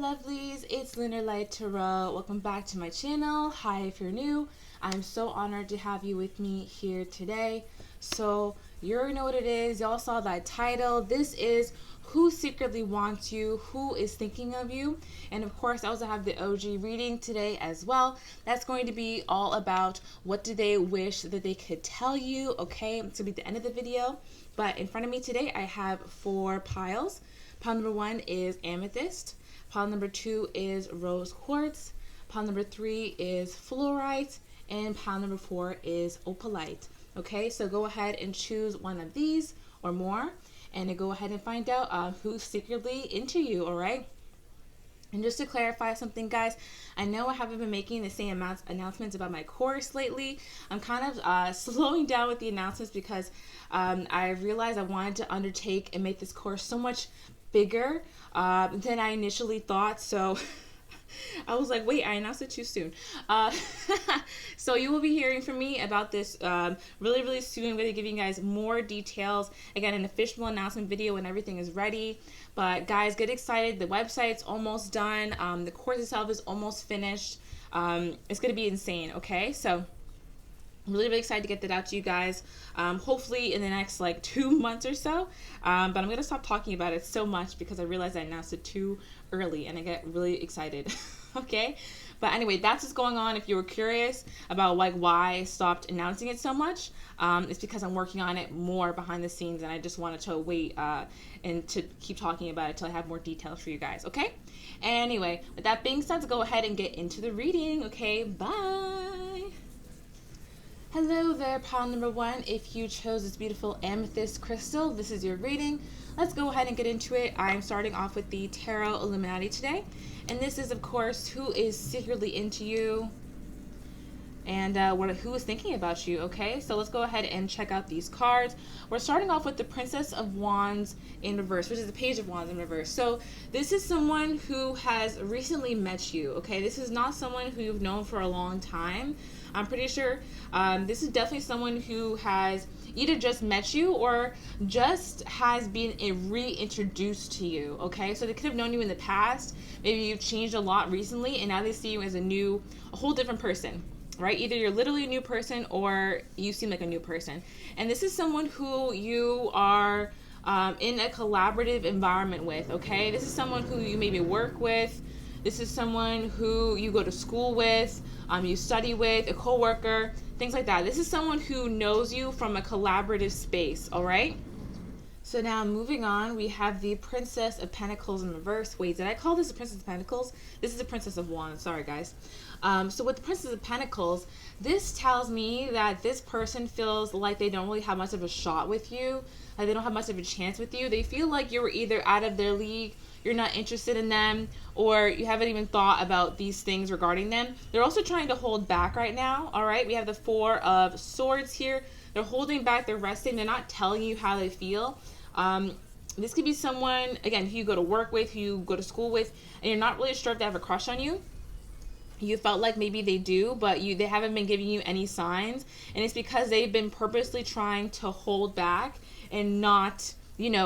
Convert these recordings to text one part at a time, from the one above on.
Lovelies, it's Lunar Light Tarot. Welcome back to my channel. Hi if you're new. I'm so honored to have you with me here today. So you already know what it is. Y'all saw that title. This is who secretly wants you, who is thinking of you. And of course I also have the OG reading today as well. That's going to be all about what do they wish that they could tell you. Okay, it's going to be the end of the video. But in front of me today I have 4 piles. Pile number 1 is Amethyst. Pile number 2 is Rose Quartz. Pile number 3 is Fluorite. And pile number 4 is Opalite. Okay, so go ahead and choose one of these or more. And then go ahead and find out who's secretly into you, alright? And just to clarify something, guys, I know I haven't been making the same announcements about my course lately. I'm kind of slowing down with the announcements because I realized I wanted to undertake and make this course so much bigger than I initially thought. So I was like, wait, I announced it too soon. So you will be hearing from me about this really soon. I'm going to give you guys more details. Again, an official announcement video when everything is ready. But guys, get excited. The website's almost done. The course itself is almost finished. It's going to be insane, okay? So I'm really excited to get that out to you guys, hopefully in the next like 2 months or so, but I'm going to stop talking about it so much because I realized I announced it too early and I get really excited. Okay, but anyway, that's what's going on. If you were curious about like why I stopped announcing it so much, it's because I'm working on it more behind the scenes and I just wanted to wait and to keep talking about it till I have more details for you guys. Okay, anyway, with that being said, let's go ahead and get into the reading. Okay, bye. Hello there, pile number 1. If you chose this beautiful amethyst crystal, this is your reading. Let's go ahead and get into it. I'm starting off with the Tarot Illuminati today. And this is, of course, who is secretly into you and who is thinking about you, okay? So let's go ahead and check out these cards. We're starting off with the Princess of Wands in reverse, which is the Page of Wands in reverse. So this is someone who has recently met you, okay? This is not someone who you've known for a long time. I'm pretty sure this is definitely someone who has either just met you or just has been reintroduced to you, okay? So they could have known you in the past. Maybe you've changed a lot recently and now they see you as a whole different person, right? Either you're literally a new person or you seem like a new person. And this is someone who you are in a collaborative environment with, okay? This is someone who you maybe work with. This is someone who you go to school with, you study with, a coworker, things like that. This is someone who knows you from a collaborative space, all right? So now moving on, we have the Princess of Pentacles in reverse. Wait, did I call this the Princess of Pentacles? This is the Princess of Wands. Sorry, guys. So with the Princess of Pentacles, this tells me that this person feels like they don't really have much of a shot with you. Like they don't have much of a chance with you. They feel like you're either out of their league, you're not interested in them, or you haven't even thought about these things regarding them. They're also trying to hold back right now, all right? We have the 4 of Swords here. They're holding back, they're resting, they're not telling you how they feel. This could be someone, again, who you go to work with, who you go to school with, and you're not really sure if they have a crush on you. You felt like maybe they do, but they haven't been giving you any signs. And it's because they've been purposely trying to hold back and not,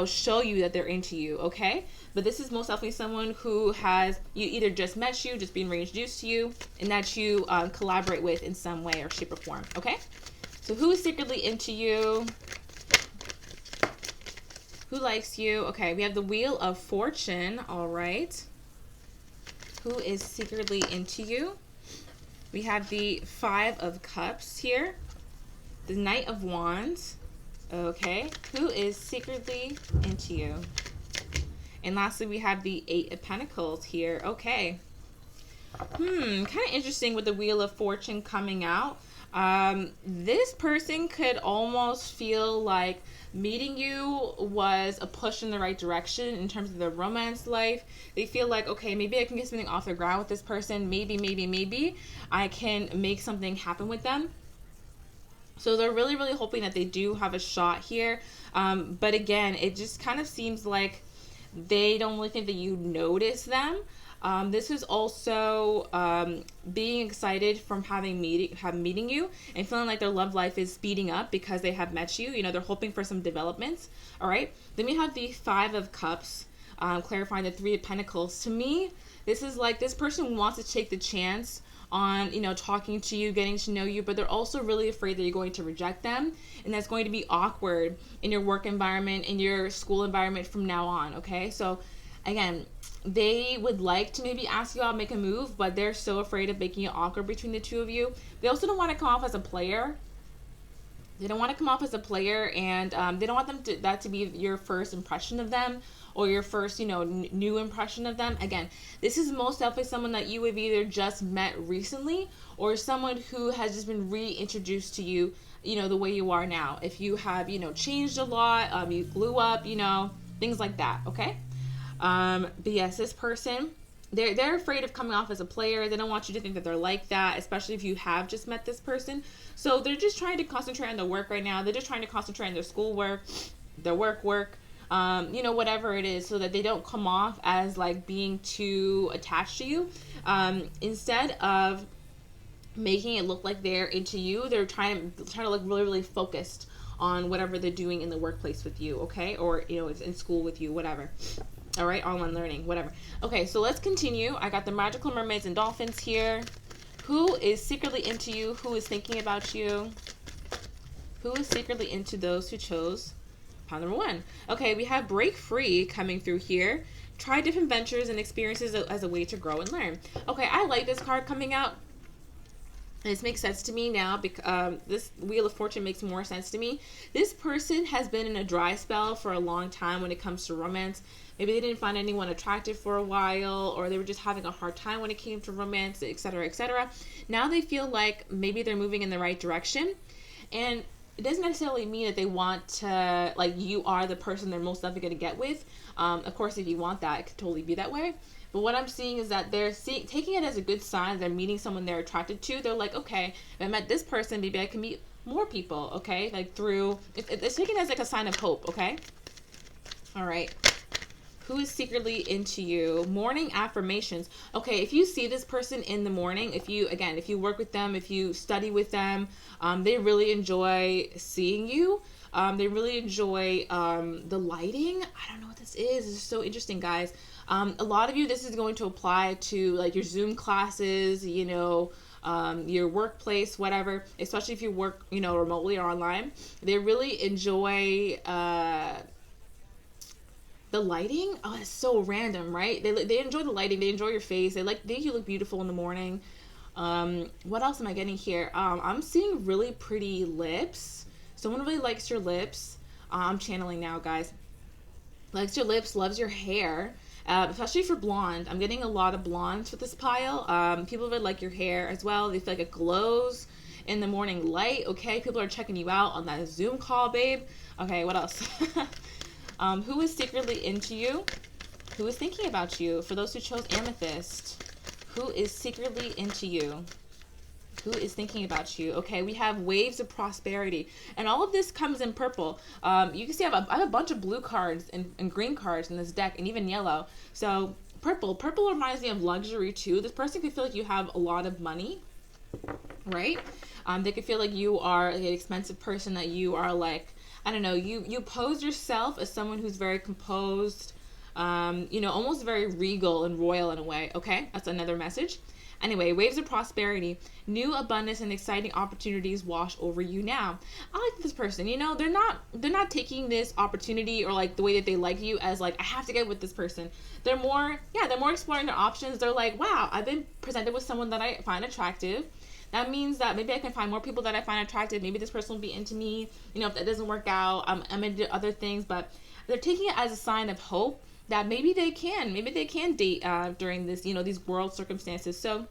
show you that they're into you, okay? But this is most definitely someone who has either just met you, just being reintroduced to you, and that you collaborate with in some way or shape or form, okay? So who is secretly into you? Who likes you? Okay, we have the Wheel of Fortune, all right. Who is secretly into you? We have the 5 of Cups here. The Knight of Wands. Okay, who is secretly into you? And lastly, we have the 8 of Pentacles here. Okay. Kind of interesting with the Wheel of Fortune coming out. This person could almost feel like meeting you was a push in the right direction in terms of their romance life. They feel like, okay, maybe I can get something off the ground with this person. Maybe I can make something happen with them. So they're really hoping that they do have a shot here. But again, it just kind of seems like they don't really think that you notice them. This is also being excited from meeting you and feeling like their love life is speeding up because they have met you. They're hoping for some developments. All right. Then we have the 5 of Cups, clarifying the 3 of Pentacles. To me, This is like, this person wants to take the chance on, you know, talking to you, getting to know you, but they're also really afraid that you're going to reject them, and that's going to be awkward in your work environment, in your school environment from now on, okay? So again, they would like to maybe ask you out, make a move, but they're so afraid of making it awkward between the two of you. They also don't want to come off as a player. They don't want to come off as a player, and they don't want that to be your first impression of them, or your first, you know, new impression of them. Again, this is most definitely someone that you have either just met recently, or someone who has just been reintroduced to you, you know, the way you are now. If you have, you know, changed a lot, you grew up, you know, things like that, okay? But yes, this person, they're afraid of coming off as a player. They don't want you to think that they're like that, especially if you have just met this person. So they're just trying to concentrate on their work right now. They're just trying to concentrate on their schoolwork, their work, you know, whatever it is, so that they don't come off as like being too attached to you. Instead of making it look like they're into you, they're trying to look really, really focused on whatever they're doing in the workplace with you, okay? Or, you know, it's in school with you, whatever. All right, online learning, whatever. Okay, so let's continue. I got the magical mermaids and dolphins here. Who is secretly into you? Who is thinking about you? Who is secretly into those who chose pile number 1? Okay, we have break free coming through here. Try different ventures and experiences as a way to grow and learn. Okay, I like this card coming out. This makes sense to me now, because this Wheel of Fortune makes more sense to me. This person has been in a dry spell for a long time when it comes to romance. Maybe they didn't find anyone attractive for a while, or they were just having a hard time when it came to romance, etc., etc. Now they feel like maybe they're moving in the right direction, and it doesn't necessarily mean that they want to, like, you are the person they're most likely going to get with. Of course, if you want that, it could totally be that way. But what I'm seeing is that they're taking it as a good sign. They're meeting someone they're attracted to. They're like, okay, if I met this person, maybe I can meet more people, okay? Like through, it's taken as like a sign of hope, okay? All right. Who is secretly into you? Morning affirmations. Okay, if you see this person in the morning, if you work with them, if you study with them, they really enjoy seeing you. They really enjoy the lighting. I don't know what this is. This is so interesting, guys. A lot of you, this is going to apply to like your Zoom classes, you know, your workplace, whatever, especially if you work, you know, remotely or online. They really enjoy the lighting. Oh, it's so random, right? They enjoy the lighting. They enjoy your face. They think you look beautiful in the morning. What else am I getting here? I'm seeing really pretty lips. Someone really likes your lips. I'm channeling now, guys. Likes your lips, loves your hair. Especially for blonde. I'm getting a lot of blondes with this pile. People really like your hair as well. They feel like it glows in the morning light. Okay, people are checking you out on that Zoom call, babe. Okay, what else? Who is secretly into you? Who is thinking about you? For those who chose Amethyst, who is secretly into you? Who is thinking about you? Okay, we have waves of prosperity, and all of this comes in purple. You can see I have a bunch of blue cards and green cards in this deck, and even yellow. So purple reminds me of luxury too. This person could feel like you have a lot of money, right? They could feel like you are an expensive person, that you are like, I don't know, you pose yourself as someone who's very composed, you know, almost very regal and royal in a way. Okay, that's another message. Anyway, waves of prosperity, new abundance and exciting opportunities wash over you now. I like this person. You know, they're not taking this opportunity or like the way that they like you as like, I have to get with this person. They're more exploring their options. They're like, wow, I've been presented with someone that I find attractive. That means that maybe I can find more people that I find attractive. Maybe this person will be into me. You know, if that doesn't work out, I'm into other things. But they're taking it as a sign of hope that maybe they can date during this, you know, these world circumstances. So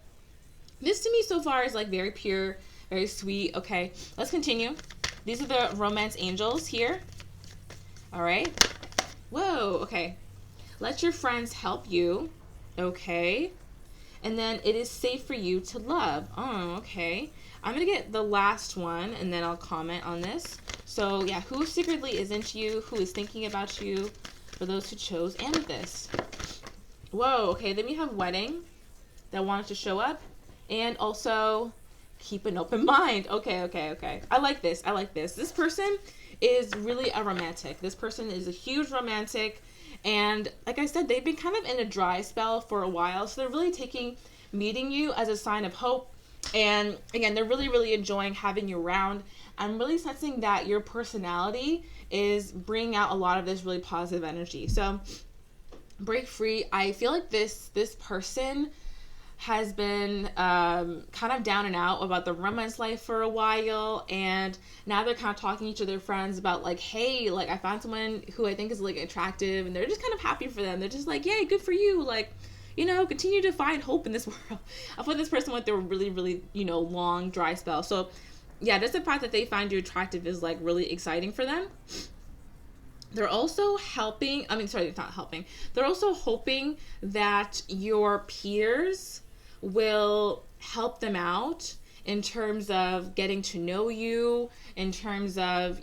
this to me so far is like very pure, very sweet. Okay, let's continue. These are the romance angels here. All right. Whoa. Okay. Let your friends help you. Okay. And then it is safe for you to love. Oh, okay. I'm going to get the last one and then I'll comment on this. So yeah, who secretly is into you? Who is thinking about you? For those who chose Amethyst. Whoa, okay. Then we have wedding that wanted to show up. And also keep an open mind. Okay. I like this. This person is really a romantic. This person is a huge romantic. And like I said, they've been kind of in a dry spell for a while. So they're really taking meeting you as a sign of hope. And again, they're really, really enjoying having you around. I'm really sensing that your personality is bringing out a lot of this really positive energy. So break free. I feel like this person has been kind of down and out about the romance life for a while, and now they're kind of talking to their friends about like, hey, like I found someone who I think is like attractive, and they're just kind of happy for them. They're just like, yay, good for you, like, you know, continue to find hope in this world. I thought this person went through a really, really, you know, long dry spell. So yeah, just the fact that they find you attractive is like really exciting for them. They're also helping, I mean, sorry, it's not helping. They're also hoping that your peers will help them out in terms of getting to know you, in terms of,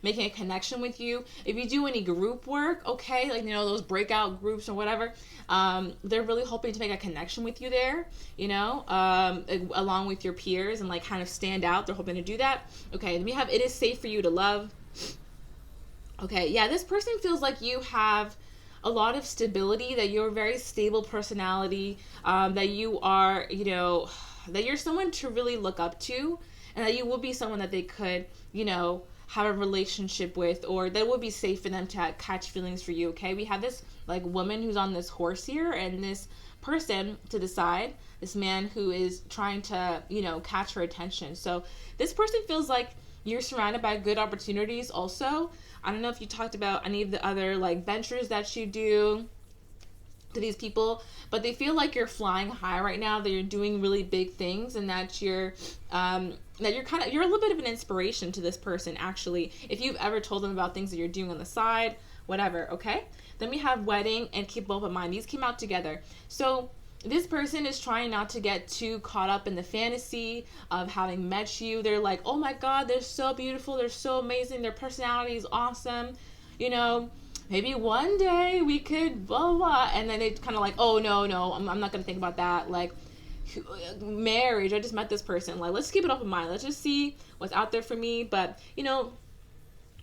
making a connection with you. If you do any group work, okay, like, you know, those breakout groups or whatever, they're really hoping to make a connection with you there, you know, along with your peers and like kind of stand out. They're hoping to do that. Okay, then we have, it is safe for you to love. Okay, yeah, this person feels like you have a lot of stability, that you're a very stable personality, that you are, you know, that you're someone to really look up to, and that you will be someone that they could, you know, have a relationship with, or that would be safe for them to catch feelings for you. Okay, we have this like woman who's on this horse here, and this person to the side, this man who is trying to, you know, catch her attention. So this person feels like you're surrounded by good opportunities also. I don't know if you talked about any of the other like ventures that you do to these people, but they feel like you're flying high right now, that you're doing really big things, and that you're you're a little bit of an inspiration to this person, actually, if you've ever told them about things that you're doing on the side, whatever. Okay, then we have wedding and keep both in mind. These came out together. So this person is trying not to get too caught up in the fantasy of having met you. They're like, oh my God, they're so beautiful. They're so amazing. Their personality is awesome. You know, maybe one day we could blah, blah. And then they kind of like, oh, no, I'm not going to think about that. Like, marriage, I just met this person. Like, let's keep it open mind. Let's just see what's out there for me. But, you know,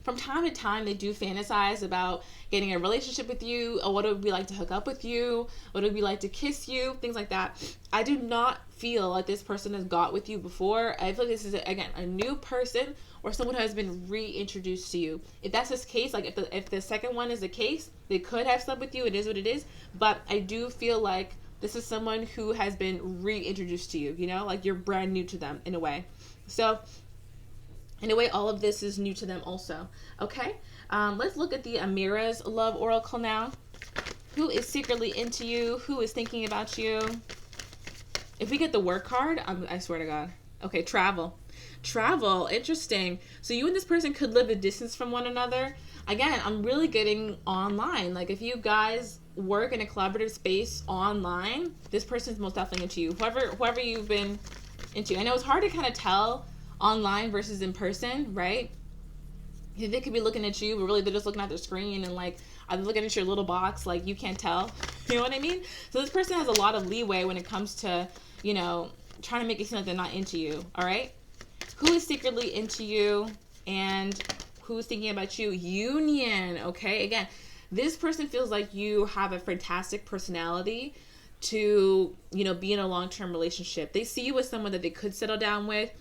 from time to time, they do fantasize about getting a relationship with you, or what it would be like to hook up with you, what it would be like to kiss you, things like that. I do not feel like this person has got with you before. I feel like this is, again, a new person, or someone who has been reintroduced to you. If that's this case, like if the second one is the case, they could have slept with you. It is what it is. But I do feel like this is someone who has been reintroduced to you, you know, like you're brand new to them in a way. So in a way, all of this is new to them also. Okay, let's look at the Amira's Love Oracle now. Who is secretly into you? Who is thinking about you? If we get the work card, I swear to God. Okay, travel. Travel, interesting. So you and this person could live a distance from one another. Again, I'm really getting online. Like if you guys work in a collaborative space online, this person's most definitely into you. Whoever you've been into. I know it's hard to kind of tell online versus in person, right? They could be looking at you, but really they're just looking at their screen, and like I'm looking at your little box, like you can't tell. You know what I mean? So this person has a lot of leeway when it comes to, you know, trying to make it seem like they're not into you. All right, who is secretly into you and who's thinking about you? Union. Okay, again, this person feels like you have a fantastic personality to, you know, be in a long-term relationship. They see you as someone that they could settle down with.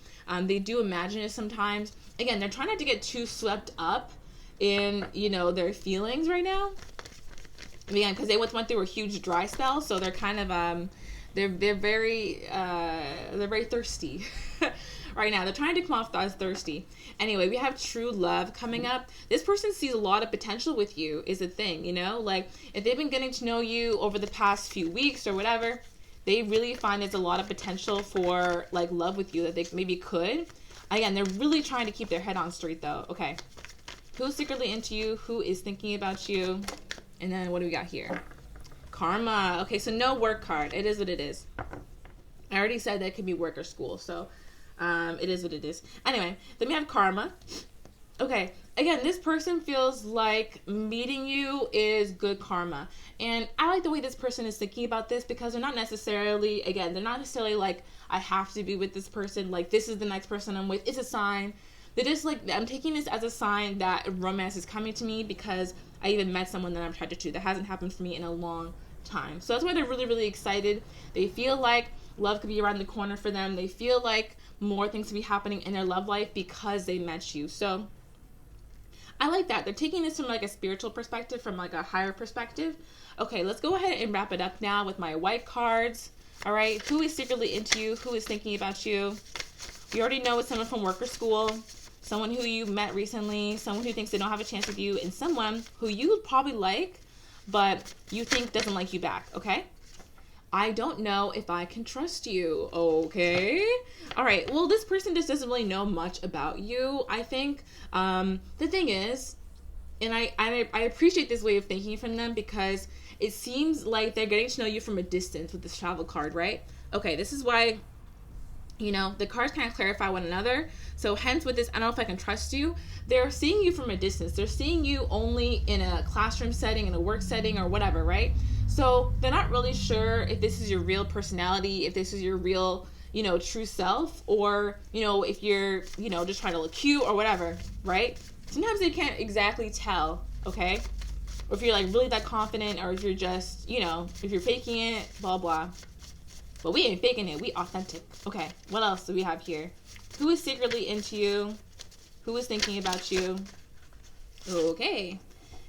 They do imagine it sometimes. Again, they're trying not to get too swept up in, you know, their feelings right now. Again, because they went through a huge dry spell, so they're kind of they're very thirsty right now. They're trying to come off as thirsty. Anyway, we have true love coming up. This person sees a lot of potential with you, is the thing, you know? Like, if they've been getting to know you over the past few weeks or whatever, they really find there's a lot of potential for like love with you that they maybe could. Again, they're really trying to keep their head on straight though. Okay, who's secretly into you? Who is thinking about you? And then what do we got here? Karma. Okay, so no work card. It is what it is. I already said that it could be work or school, so it is what it is. Anyway, then we have karma. Okay, again, this person feels like meeting you is good karma. And I like the way this person is thinking about this, because they're not necessarily like, I have to be with this person. Like, this is the next person I'm with. It's a sign. They're just like, I'm taking this as a sign that romance is coming to me, because I even met someone that I'm attracted to. That hasn't happened for me in a long time. So that's why they're really, really excited. They feel like love could be around the corner for them. They feel like more things could be happening in their love life because they met you. So I like that. They're taking this from like a spiritual perspective, from like a higher perspective. Okay, let's go ahead and wrap it up now with my white cards. All right, who is secretly into you? Who is thinking about you? You already know it's someone from work or school, someone who you met recently, someone who thinks they don't have a chance with you, and someone who you probably like, but you think doesn't like you back, okay? I don't know if I can trust you, okay? All right, well, this person just doesn't really know much about you, I think. The thing is, and I appreciate this way of thinking from them, because it seems like they're getting to know you from a distance with this travel card, right? Okay, this is why, you know, the cards kind of clarify one another. So hence with this, I don't know if I can trust you. They're seeing you from a distance. They're seeing you only in a classroom setting, in a work setting, or whatever, right? So they're not really sure if this is your real personality, if this is your real, you know, true self, or, you know, if you're, you know, just trying to look cute or whatever, right? Sometimes they can't exactly tell, okay? Or if you're like really that confident, or if you're just, you know, if you're faking it, blah, blah. But we ain't faking it. We authentic. Okay, what else do we have here? Who is secretly into you? Who is thinking about you? Okay.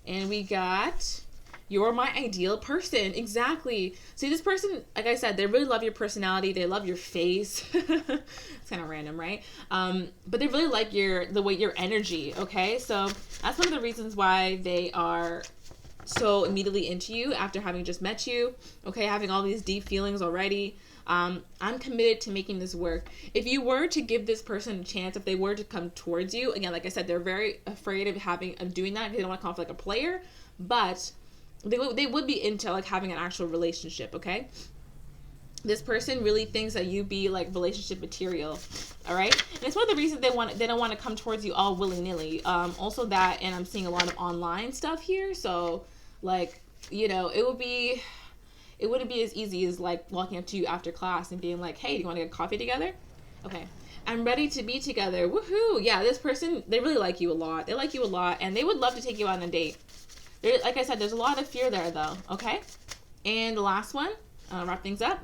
And we got, you're my ideal person. Exactly. See, this person, like I said, they really love your personality. They love your face. It's kind of random, right? But they really like your energy, okay? So that's one of the reasons why they are so immediately into you after having just met you, okay, having all these deep feelings already. I'm committed to making this work. If you were to give this person a chance, if they were to come towards you, again, like I said, they're very afraid of doing that. They don't want to come off like a player, but they would be into like having an actual relationship, okay? This person really thinks that you be like relationship material, all right? And it's one of the reasons they don't want to come towards you all willy-nilly. Also that, and I'm seeing a lot of online stuff here, so like, you know, it wouldn't be as easy as like walking up to you after class and being like, hey, do you want to get coffee together? Okay, I'm ready to be together. Woohoo! Yeah, this person, they really like you a lot. They like you a lot, and they would love to take you on a date. Like I said, there's a lot of fear there though, okay? And the last one, wrap things up.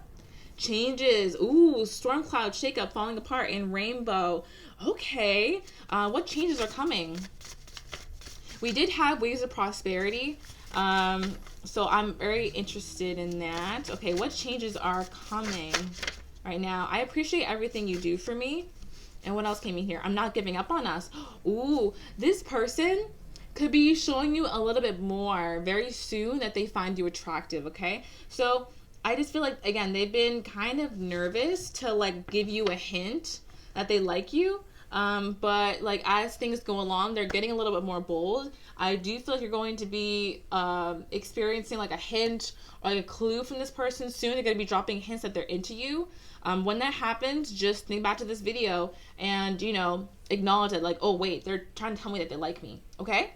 Changes. Ooh, storm cloud, shakeup, falling apart, and rainbow. Okay, what changes are coming? We did have waves of prosperity. So I'm very interested in that. Okay, what changes are coming right now? I appreciate everything you do for me. And what else came in here? I'm not giving up on us. Ooh, this person could be showing you a little bit more very soon that they find you attractive, okay? So I just feel like, again, they've been kind of nervous to like give you a hint that they like you. But like as things go along, they're getting a little bit more bold. I do feel like you're going to be experiencing like a hint or like a clue from this person soon. They're going to be dropping hints that they're into you. When that happens, just think back to this video and, you know, acknowledge it, like, oh wait, they're trying to tell me that they like me, okay?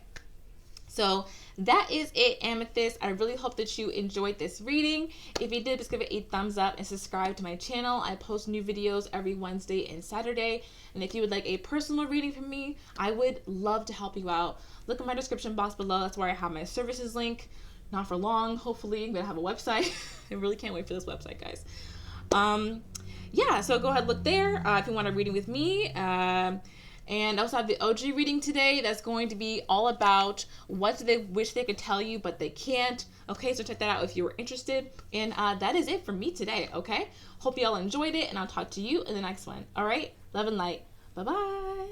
So that is it, Amethyst. I really hope that you enjoyed this reading. If you did, just give it a thumbs up and subscribe to my channel. I post new videos every Wednesday and Saturday. And if you would like a personal reading from me, I would love to help you out. Look at my description box below. That's where I have my services link. Not for long, hopefully. I'm gonna have a website. I really can't wait for this website, guys. Yeah, so go ahead, look there if you want a reading with me. And I also have the OG reading today that's going to be all about what do they wish they could tell you, but they can't. Okay, so check that out if you were interested. And that is it for me today, okay? Hope you all enjoyed it, and I'll talk to you in the next one. All right? Love and light. Bye-bye.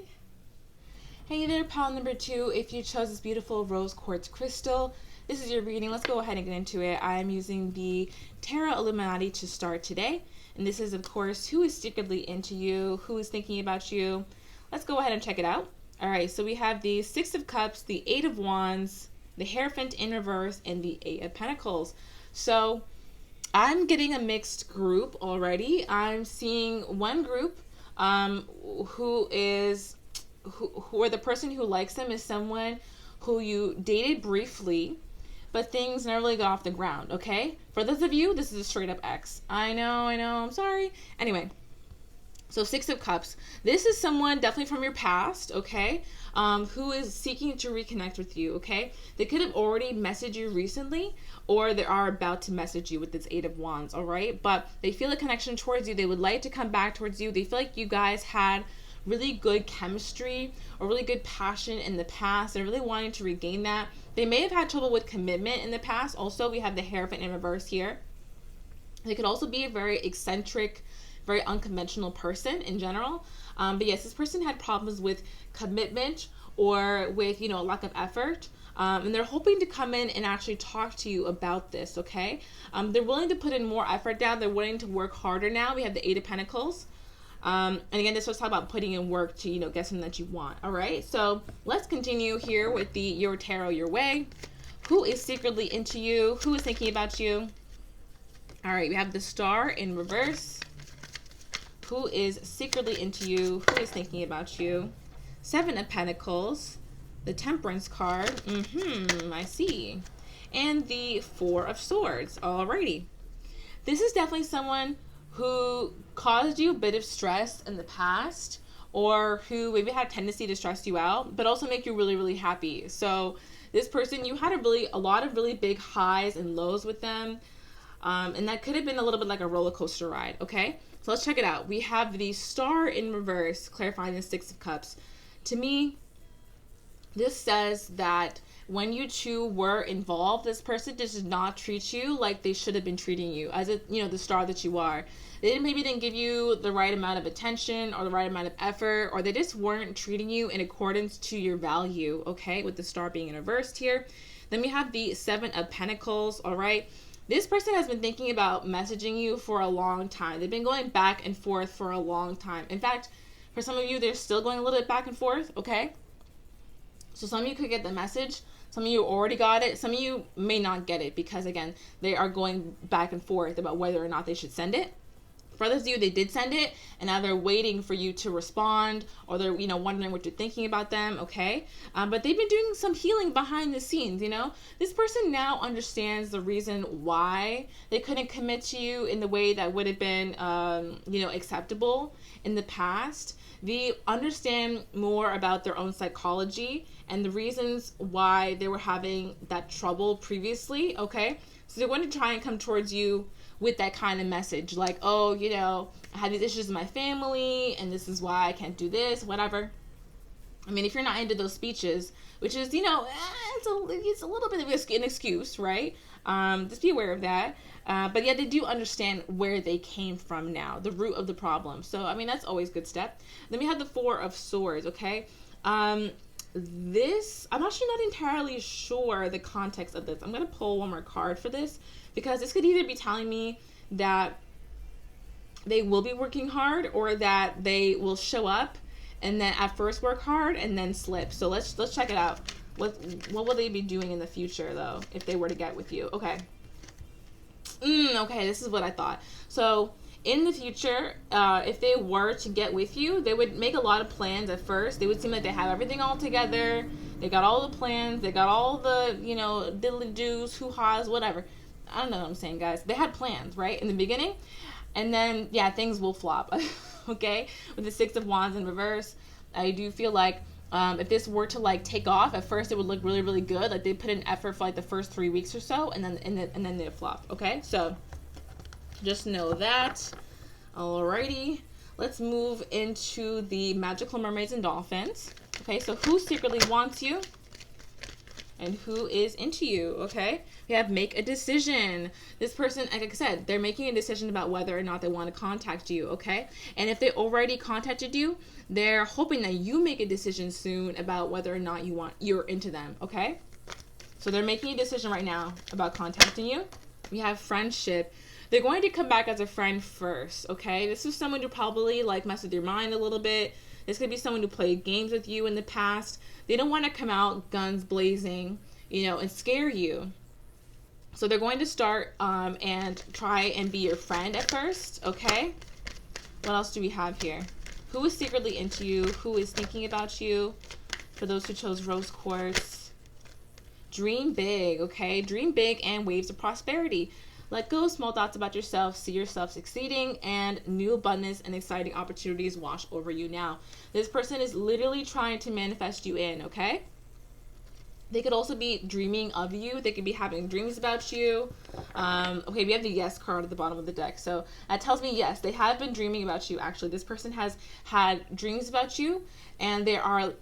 Hey there, pal number 2. If you chose this beautiful rose quartz crystal, this is your reading. Let's go ahead and get into it. I am using the Tarot Illuminati to start today. And this is, of course, who is secretly into you, who is thinking about you. Let's go ahead and check it out. All right, so we have the 6 of Cups, the 8 of Wands, the Hierophant in reverse, and the 8 of Pentacles. So I'm getting a mixed group already. I'm seeing one group who the person who likes them is someone who you dated briefly, but things never really got off the ground, okay? For those of you, this is a straight up X. I know, I'm sorry. Anyway. So Six of Cups. This is someone definitely from your past, okay, who is seeking to reconnect with you, okay? They could have already messaged you recently, or they are about to message you with this Eight of Wands, all right? But they feel a connection towards you. They would like to come back towards you. They feel like you guys had really good chemistry or really good passion in the past. They're really wanting to regain that. They may have had trouble with commitment in the past. Also, we have the Hierophant in reverse here. They could also be a very eccentric, very unconventional person in general. But yes, this person had problems with commitment or with, you know, lack of effort. And they're hoping to come in and actually talk to you about this, okay? They're willing to put in more effort down. They're willing to work harder now. We have the Eight of Pentacles. And again, this was talking about putting in work to, you know, get something that you want, all right? So let's continue here with the Your Tarot Your Way. Who is secretly into you? Who is thinking about you? All right, we have the Star in reverse. Who is secretly into you? Who is thinking about you? Seven of Pentacles. The Temperance card. I see. And the Four of Swords. Alrighty. This is definitely someone who caused you a bit of stress in the past, or who maybe had a tendency to stress you out, but also make you really, really happy. So this person, you had a lot of really big highs and lows with them. And that could have been a little bit like a roller coaster ride, okay? So let's check it out. We have the Star in reverse, clarifying the Six of Cups. To me, this says that when you two were involved, this person just did not treat you like they should have been treating you as the star that you are. They maybe didn't give you the right amount of attention or the right amount of effort, or they just weren't treating you in accordance to your value, okay? With the Star being in reversed here. Then we have the Seven of Pentacles, all right? This person has been thinking about messaging you for a long time. They've been going back and forth for a long time. In fact, for some of you, they're still going a little bit back and forth, okay? So some of you could get the message. Some of you already got it. Some of you may not get it because, again, they are going back and forth about whether or not they should send it. For others of you, they did send it, and now they're waiting for you to respond, or they're, wondering what you're thinking about them, okay? But they've been doing some healing behind the scenes, This person now understands the reason why they couldn't commit to you in the way that would have been, acceptable in the past. They understand more about their own psychology and the reasons why they were having that trouble previously, okay? So they're going to try and come towards you with that kind of message, like, oh, I had these issues in my family, and this is why I can't do this, whatever. I mean, if you're not into those speeches, which is, it's a little bit of an excuse, right? Just be aware of that. But yeah, they do understand where they came from now, the root of the problem. So, I mean, that's always a good step. Then we have the Four of Swords, okay? This, I'm actually not entirely sure the context of this. I'm going to pull one more card for this, because this could either be telling me that they will be working hard, or that they will show up and then at first work hard and then slip. So let's check it out. What will they be doing in the future, though, if they were to get with you? Okay. Okay, this is what I thought. So in the future, if they were to get with you, they would make a lot of plans at first. They would seem like they have everything all together. They got all the plans. They got all the, diddly-doos, hoo-has, whatever. I don't know what I'm saying, guys. They had plans, right, in the beginning. And then, yeah, things will flop, okay? With the Six of Wands in reverse, I do feel like if this were to, take off, at first it would look really, really good. Like, they put in effort for, the first 3 weeks or so, and then they'd flop, okay? So just know that. Alrighty. Let's move into the Magical Mermaids and Dolphins. Okay, so who secretly wants you? And who is into you, okay? We have make a decision. This person, like I said, they're making a decision about whether or not they want to contact you, okay? And if they already contacted you, they're hoping that you make a decision soon about whether or not you're into them, okay? So they're making a decision right now about contacting you. We have friendship. They're going to come back as a friend first, okay? This is someone who probably, mess with your mind a little bit. This could be someone who played games with you in the past. They don't want to come out guns blazing, and scare you. So they're going to start and try and be your friend at first, okay? What else do we have here? Who is secretly into you? Who is thinking about you? For those who chose Rose Quartz. Dream big, okay? Dream big and waves of prosperity. Let go of small thoughts about yourself, see yourself succeeding, and new abundance and exciting opportunities wash over you now. This person is literally trying to manifest you in, okay? They could also be dreaming of you. They could be having dreams about you. Okay, we have the yes card at the bottom of the deck. So that tells me, yes, they have been dreaming about you, actually. This person has had dreams about you, and they are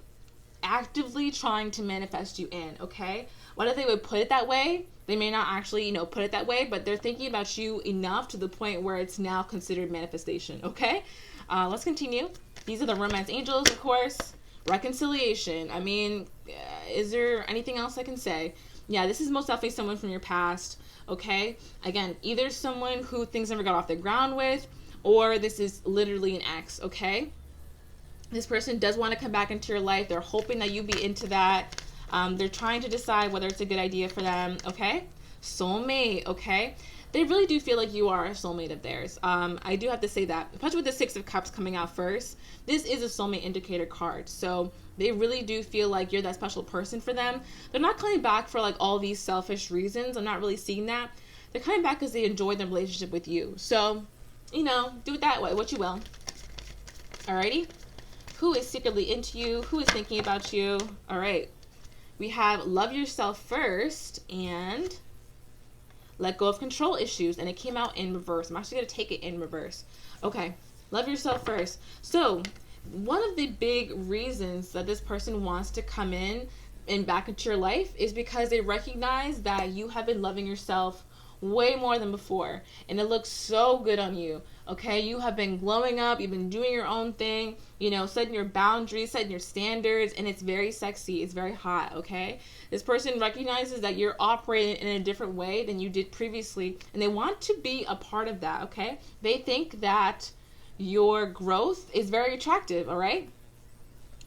actively trying to manifest you in, okay? Whether they would put it that way, they may not actually, put it that way, but they're thinking about you enough to the point where it's now considered manifestation, okay? Let's continue. These are the romance angels, of course. Reconciliation. I mean, is there anything else I can say? Yeah, this is most definitely someone from your past, okay? Again, either someone who things never got off the ground with, or this is literally an ex, okay? This person does want to come back into your life. They're hoping that you be into that. They're trying to decide whether it's a good idea for them, okay? Soulmate, okay? They really do feel like you are a soulmate of theirs. I do have to say that, especially with the Six of Cups coming out first. This is a soulmate indicator card. So they really do feel like you're that special person for them. They're not coming back for like all these selfish reasons. I'm not really seeing that. They're coming back because they enjoy their relationship with you. So, do it that way, what you will. Alrighty? Who is secretly into you? Who is thinking about you? All right. We have love yourself first and let go of control issues. And it came out in reverse. I'm actually going to take it in reverse. Okay. Love yourself first. So one of the big reasons that this person wants to come in and back into your life is because they recognize that you have been loving yourself way more than before. And it looks so good on you. Okay, you have been glowing up, you've been doing your own thing, setting your boundaries, setting your standards, and it's very sexy, it's very hot, okay? This person recognizes that you're operating in a different way than you did previously, and they want to be a part of that, okay? They think that your growth is very attractive, all right?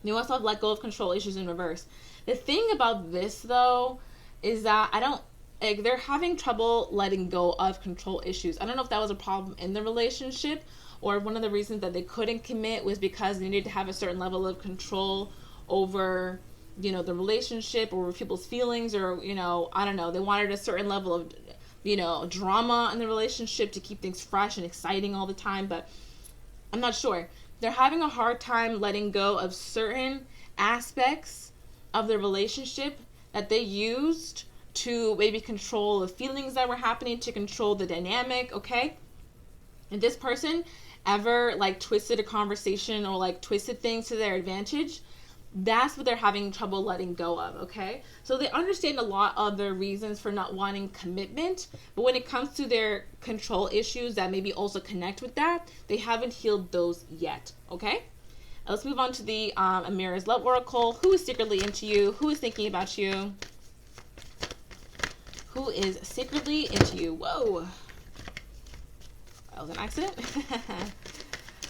They also have let go of control issues in reverse. The thing about this, though, is that they're having trouble letting go of control issues. I don't know if that was a problem in the relationship, or one of the reasons that they couldn't commit was because they needed to have a certain level of control over, the relationship, or people's feelings, or, I don't know. They wanted a certain level of, drama in the relationship to keep things fresh and exciting all the time, but I'm not sure. They're having a hard time letting go of certain aspects of the relationship that they used to maybe control the feelings that were happening, to control the dynamic, okay? If this person ever twisted a conversation or twisted things to their advantage, that's what they're having trouble letting go of, okay? So they understand a lot of their reasons for not wanting commitment, but when it comes to their control issues that maybe also connect with that, they haven't healed those yet, okay? Let's move on to the Amira's Love Oracle. Who is secretly into you? Who is thinking about you? Who is secretly into you? Whoa. That was an accident.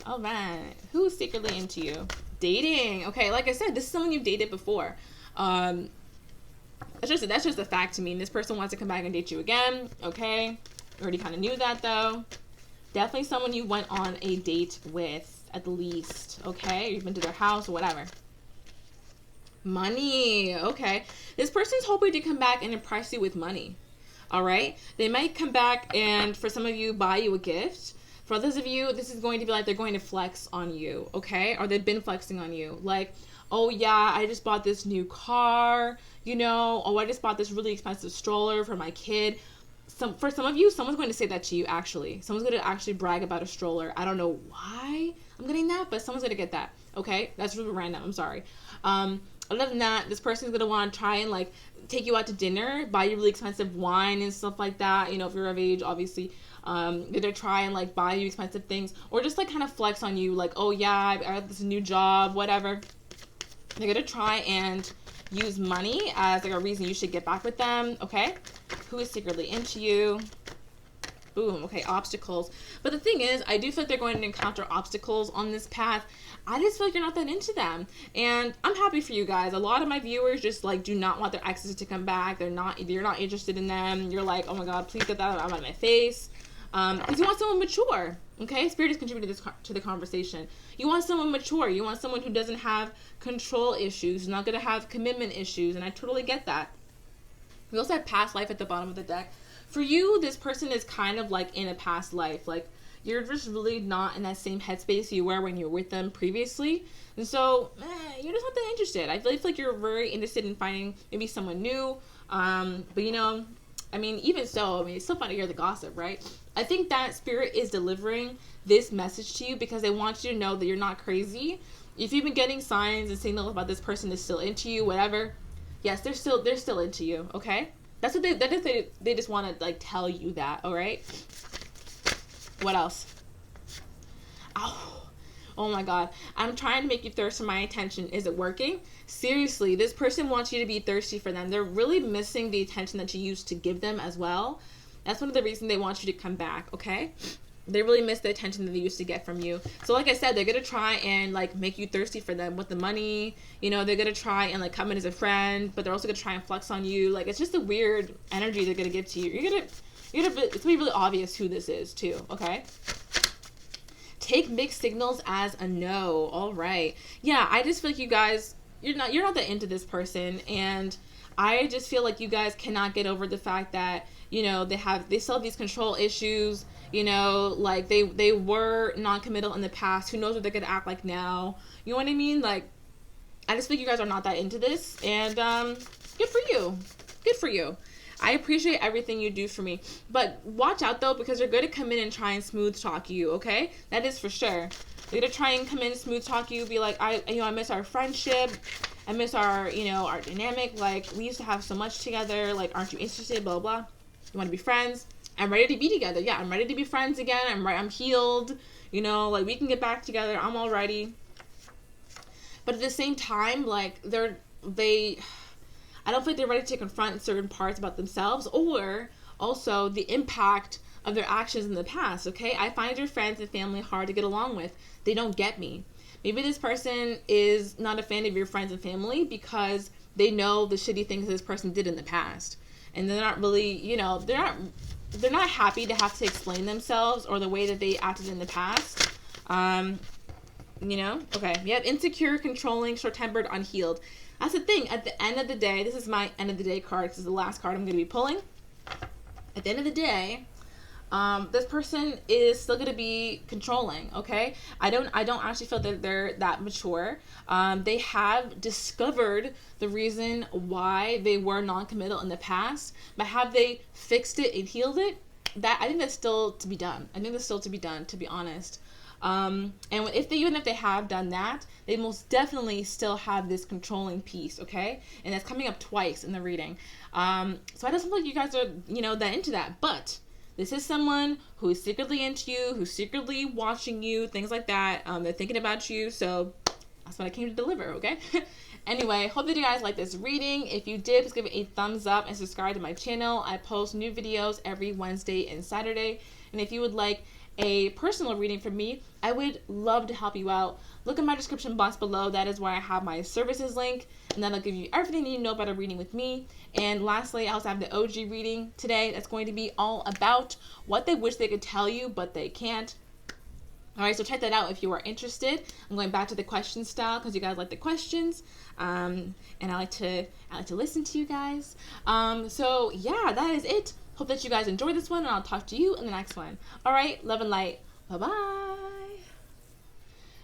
All right. Who is secretly into you? Dating. Okay, like I said, this is someone you've dated before. That's just a fact to me. This person wants to come back and date you again. Okay. Already kind of knew that, though. Definitely someone you went on a date with, at the least. Okay. You've been to their house or whatever. Money. Okay. This person's hoping to come back and impress you with money. All right. They might come back and, for some of you, buy you a gift. For others of you, this is going to be like they're going to flex on you. Okay. Or they've been flexing on you. Like, oh yeah, I just bought this new car, oh, I just bought this really expensive stroller for my kid. For some of you, someone's going to say that to you, actually. Someone's going to actually brag about a stroller. I don't know why I'm getting that, but someone's going to get that. Okay. That's really random. I'm sorry. Other than that, this person's going to want to try and take you out to dinner, buy you really expensive wine and stuff like that. If you're of age, obviously, they're going to try and buy you expensive things, or just kind of flex on you. Oh yeah, I got this new job, whatever. They're going to try and use money as a reason you should get back with them. Okay. Who is secretly into you? Boom. Okay. Obstacles. But the thing is, I do feel like they're going to encounter obstacles on this path. I just feel like you're not that into them. And I'm happy for you guys. A lot of my viewers just do not want their exes to come back. You're not interested in them. You're like, oh my God, please get that out of my face. Because you want someone mature. Okay. Spirit is contributing to the conversation. You want someone mature. You want someone who doesn't have control issues, who's not going to have commitment issues. And I totally get that. We also have past life at the bottom of the deck. for you, this person is kind of like in a past life. Like, you're just really not in that same headspace you were when you were with them previously. And so, you're just not that interested. I feel like you're very interested in finding maybe someone new. But you know, I mean, even so, I mean, it's still fun to hear the gossip, right? I think that Spirit is delivering this message to you because they want you to know that you're not crazy. If you've been getting signs and signals about this person is still into you, whatever, yes, they're still into you, okay? That's what they just want to like tell you that, all right? What else? Oh my God. I'm trying to make you thirst for my attention. Is it working? Seriously, this person wants you to be thirsty for them. They're really missing the attention that you used to give them as well. That's one of the reasons they want you to come back, okay? They really miss the attention that they used to get from you. So like I said, they're going to try and like make you thirsty for them with the money. You know, they're going to try and like come in as a friend, but they're also going to try and flex on you. Like, it's just a weird energy they're going to give to you. It's going to be really obvious who this is too, okay? Take mixed signals as a no. All right. Yeah, I just feel like you guys, you're not that into this person, and I just feel like you guys cannot get over the fact that, you know, they still have these control issues. You know, like they were non-committal in the past. Who knows what they're gonna act like now? You know what I mean? Like, I just think you guys are not that into this, and good for you. Good for you. I appreciate everything you do for me. But watch out, though, because they're going to come in and try and smooth talk you, okay? That is for sure. They're going to try and come in and smooth talk you, be like, I miss our friendship. I miss our, our dynamic. Like, we used to have so much together. Like, aren't you interested? Blah, blah. You want to be friends? I'm ready to be together. Yeah, I'm ready to be friends again. I'm healed. You know, like, we can get back together. I'm all ready. But at the same time, like, I don't think they're ready to confront certain parts about themselves or also the impact of their actions in the past, okay? I find your friends and family hard to get along with. They don't get me. Maybe this person is not a fan of your friends and family because they know the shitty things this person did in the past. And they're not really, they're not happy to have to explain themselves or the way that they acted in the past. Okay. You have insecure, controlling, short-tempered, unhealed. That's the thing. At the end of the day, this is my end of the day card. This is the last card I'm going to be pulling. At the end of the day, this person is still going to be controlling, okay? I don't actually feel that they're that mature. They have discovered the reason why they were non-committal in the past, but have they fixed it and healed it? I think that's still to be done. To be honest. And even if they have done that, they most definitely still have this controlling piece, okay? And that's coming up twice in the reading. So I don't feel like you guys are, that into that. But this is someone who is secretly into you, who's secretly watching you, things like that. They're thinking about you. So that's what I came to deliver, okay? Anyway, hope that you guys like this reading. If you did, please give it a thumbs up and subscribe to my channel. I post new videos every Wednesday and Saturday. And if you would like a personal reading from me, I would love to help you out. Look at my description box below. That is where I have my services link, and that'll give you everything you need to know about a reading with me. And lastly, I also have the OG reading today that's going to be all about what they wish they could tell you, but they can't. All right, so check that out if you are interested. I'm going back to the question style because you guys like the questions, and I like to listen to you guys. So yeah, that is it. Hope that you guys enjoyed this one, and I'll talk to you in the next one. All right, love and light. Bye-bye.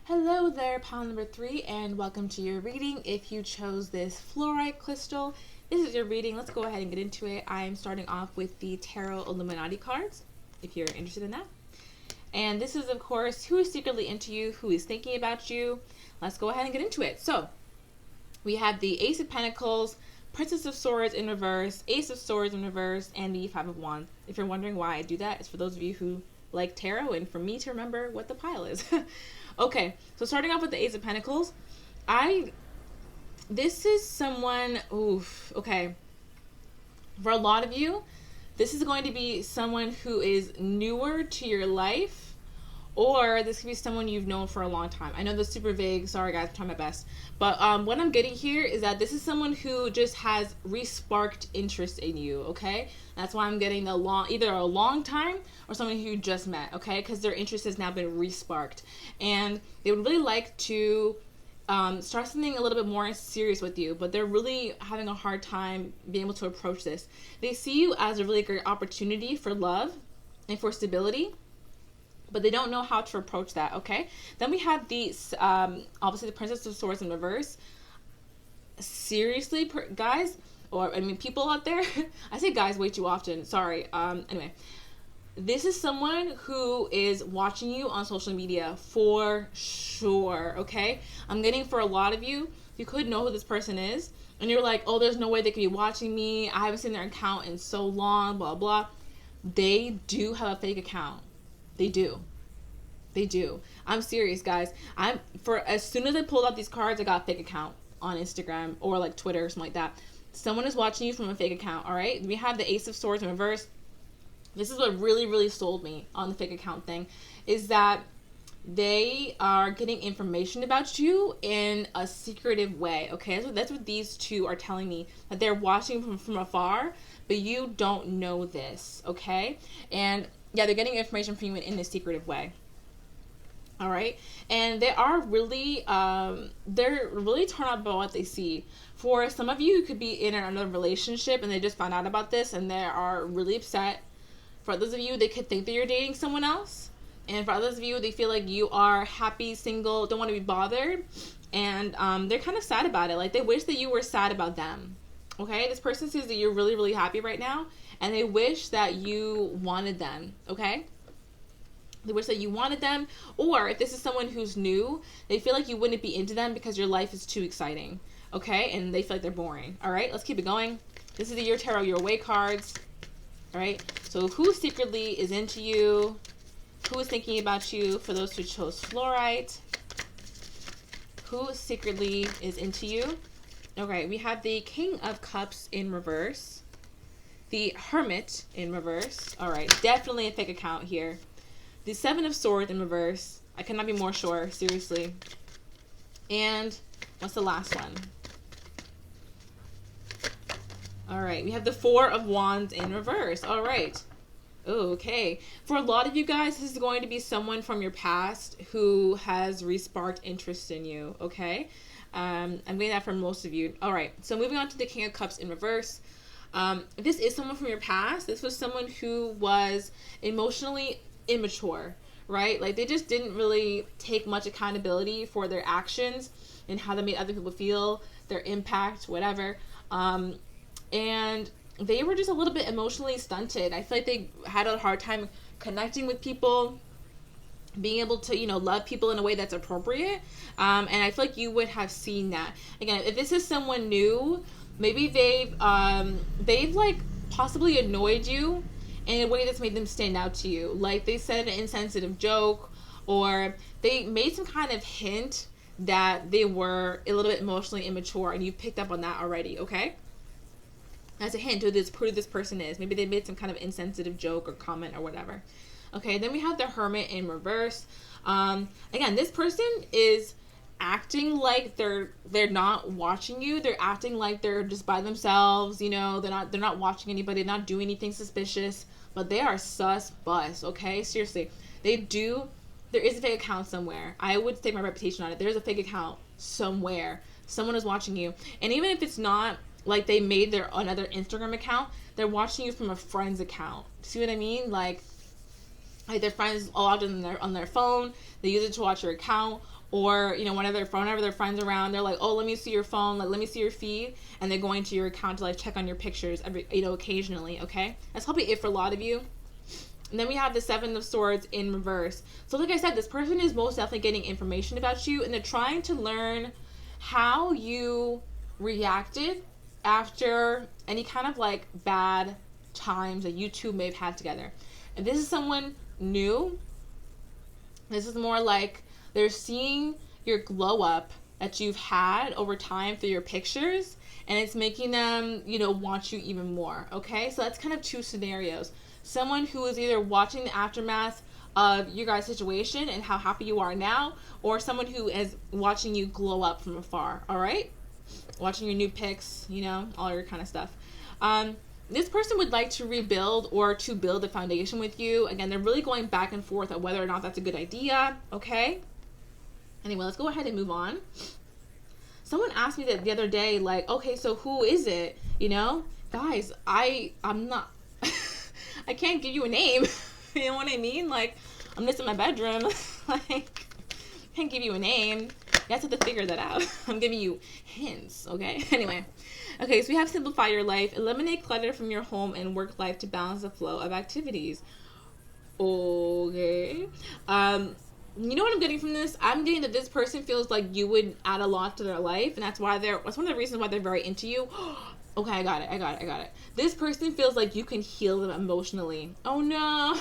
Hello there, pile number 3, and welcome to your reading. If you chose this fluorite crystal, this is your reading. Let's go ahead and get into it. I'm starting off with the Tarot Illuminati cards, if you're interested in that. And this is, of course, who is secretly into you, who is thinking about you. Let's go ahead and get into it. So, we have the Ace of Pentacles, Princess of Swords in reverse, Ace of Swords in reverse, and the Five of Wands. If you're wondering why I do that, it's for those of you who like tarot and for me to remember what the pile is. Okay, so starting off with the Ace of Pentacles, this is someone, okay. For a lot of you, this is going to be someone who is newer to your life, or this could be someone you've known for a long time. I know that's super vague. Sorry, guys. I'm trying my best. But what I'm getting here is that this is someone who just has re-sparked interest in you, okay? That's why I'm getting either a long time or someone who you just met, okay? Because their interest has now been re-sparked. And they would really like to start something a little bit more serious with you, but they're really having a hard time being able to approach this. They see you as a really great opportunity for love and for stability, but they don't know how to approach that, okay? Then we have the, obviously the Princess of Swords in reverse. Seriously, guys, or I mean people out there, I say guys way too often, sorry. Anyway, this is someone who is watching you on social media for sure, okay? I'm getting for a lot of you, you could know who this person is, and you're like, oh, there's no way they could be watching me. I haven't seen their account in so long, blah, blah. They do have a fake account. They do. They do. I'm serious, guys. As soon as I pulled out these cards, I got a fake account on Instagram or like Twitter or something like that. Someone is watching you from a fake account, all right? We have the Ace of Swords in reverse. This is what really, really sold me on the fake account thing, is that they are getting information about you in a secretive way, okay? So that's what these two are telling me, that they're watching from afar, but you don't know this, okay? And yeah, they're getting information from you in a secretive way. All right. And they are really, they're really turned on by what they see. For some of you, you could be in another relationship and they just found out about this and they are really upset. For others of you, they could think that you're dating someone else. And for others of you, they feel like you are happy, single, don't want to be bothered. And they're kind of sad about it. Like they wish that you were sad about them. Okay. This person says that you're really, really happy right now. And they wish that you wanted them, okay? They wish that you wanted them. Or if this is someone who's new, they feel like you wouldn't be into them because your life is too exciting, okay? And they feel like they're boring. All right, let's keep it going. This is the Your Tarot, Your Way cards, all right? So who secretly is into you? Who is thinking about you? For those who chose Fluorite, who secretly is into you? Okay, we have the King of Cups in reverse. The Hermit in reverse. All right, definitely a fake account here. The Seven of Swords in reverse. I cannot be more sure, seriously. And what's the last one? All right, we have the Four of Wands in reverse. All right. Okay. For a lot of you guys, this is going to be someone from your past who has re-sparked interest in you, okay? I'm getting that from most of you. All right, so moving on to the King of Cups in reverse. This is someone from your past. This was someone who was emotionally immature, right? Like they just didn't really take much accountability for their actions and how they made other people feel, their impact, whatever. And they were just a little bit emotionally stunted. I feel like they had a hard time connecting with people, being able to, you know, love people in a way that's appropriate. And I feel like you would have seen that. Again, if this is someone new, maybe they've like possibly annoyed you in a way that's made them stand out to you. Like they said an insensitive joke, or they made some kind of hint that they were a little bit emotionally immature, and you picked up on that already, okay? As a hint who this person is. Maybe they made some kind of insensitive joke or comment or whatever. Okay, then we have the Hermit in reverse. Again, this person is acting like they're not watching you. They're acting like they're just by themselves, you know, they're not watching anybody, not doing anything suspicious, but they are sus bus, okay? Seriously. There is a fake account somewhere. I would stake my reputation on it. There's a fake account somewhere. Someone is watching you. And even if it's not like they made their another Instagram account, they're watching you from a friend's account. See what I mean? Like their friends logged in on their phone, they use it to watch your account, or you know, whenever their friends around, they're like, oh, let me see your phone, like let me see your feed, and they're going to your account to like check on your pictures every, you know, occasionally. Okay, that's probably it for a lot of you. And then we have the Seven of Swords in reverse. So like I said, this person is most definitely getting information about you, and they're trying to learn how you reacted after any kind of like bad times that you two may have had together. If this is someone new, this is more like they're seeing your glow up that you've had over time through your pictures, and it's making them, you know, want you even more. Okay, so that's kind of two scenarios. Someone who is either watching the aftermath of your guys' situation and how happy you are now, or someone who is watching you glow up from afar. All right, watching your new pics, you know, all your kind of stuff. This person would like to rebuild or to build a foundation with you. Again, they're really going back and forth on whether or not that's a good idea, okay? Anyway, let's go ahead and move on. someone asked me that the other day, like, okay, so who is it? You know, guys, I'm not, I can't give you a name. You know what I mean? Like, I'm just in my bedroom. Like, can't give you a name. You have to figure that out. I'm giving you hints, okay? Anyway. Okay, so we have simplify your life. Eliminate clutter from your home and work life to balance the flow of activities. Okay. You know what I'm getting from this? I'm getting that this person feels like you would add a lot to their life, and that's one of the reasons why they're very into you. Okay, I got it. This person feels like you can heal them emotionally. Oh no.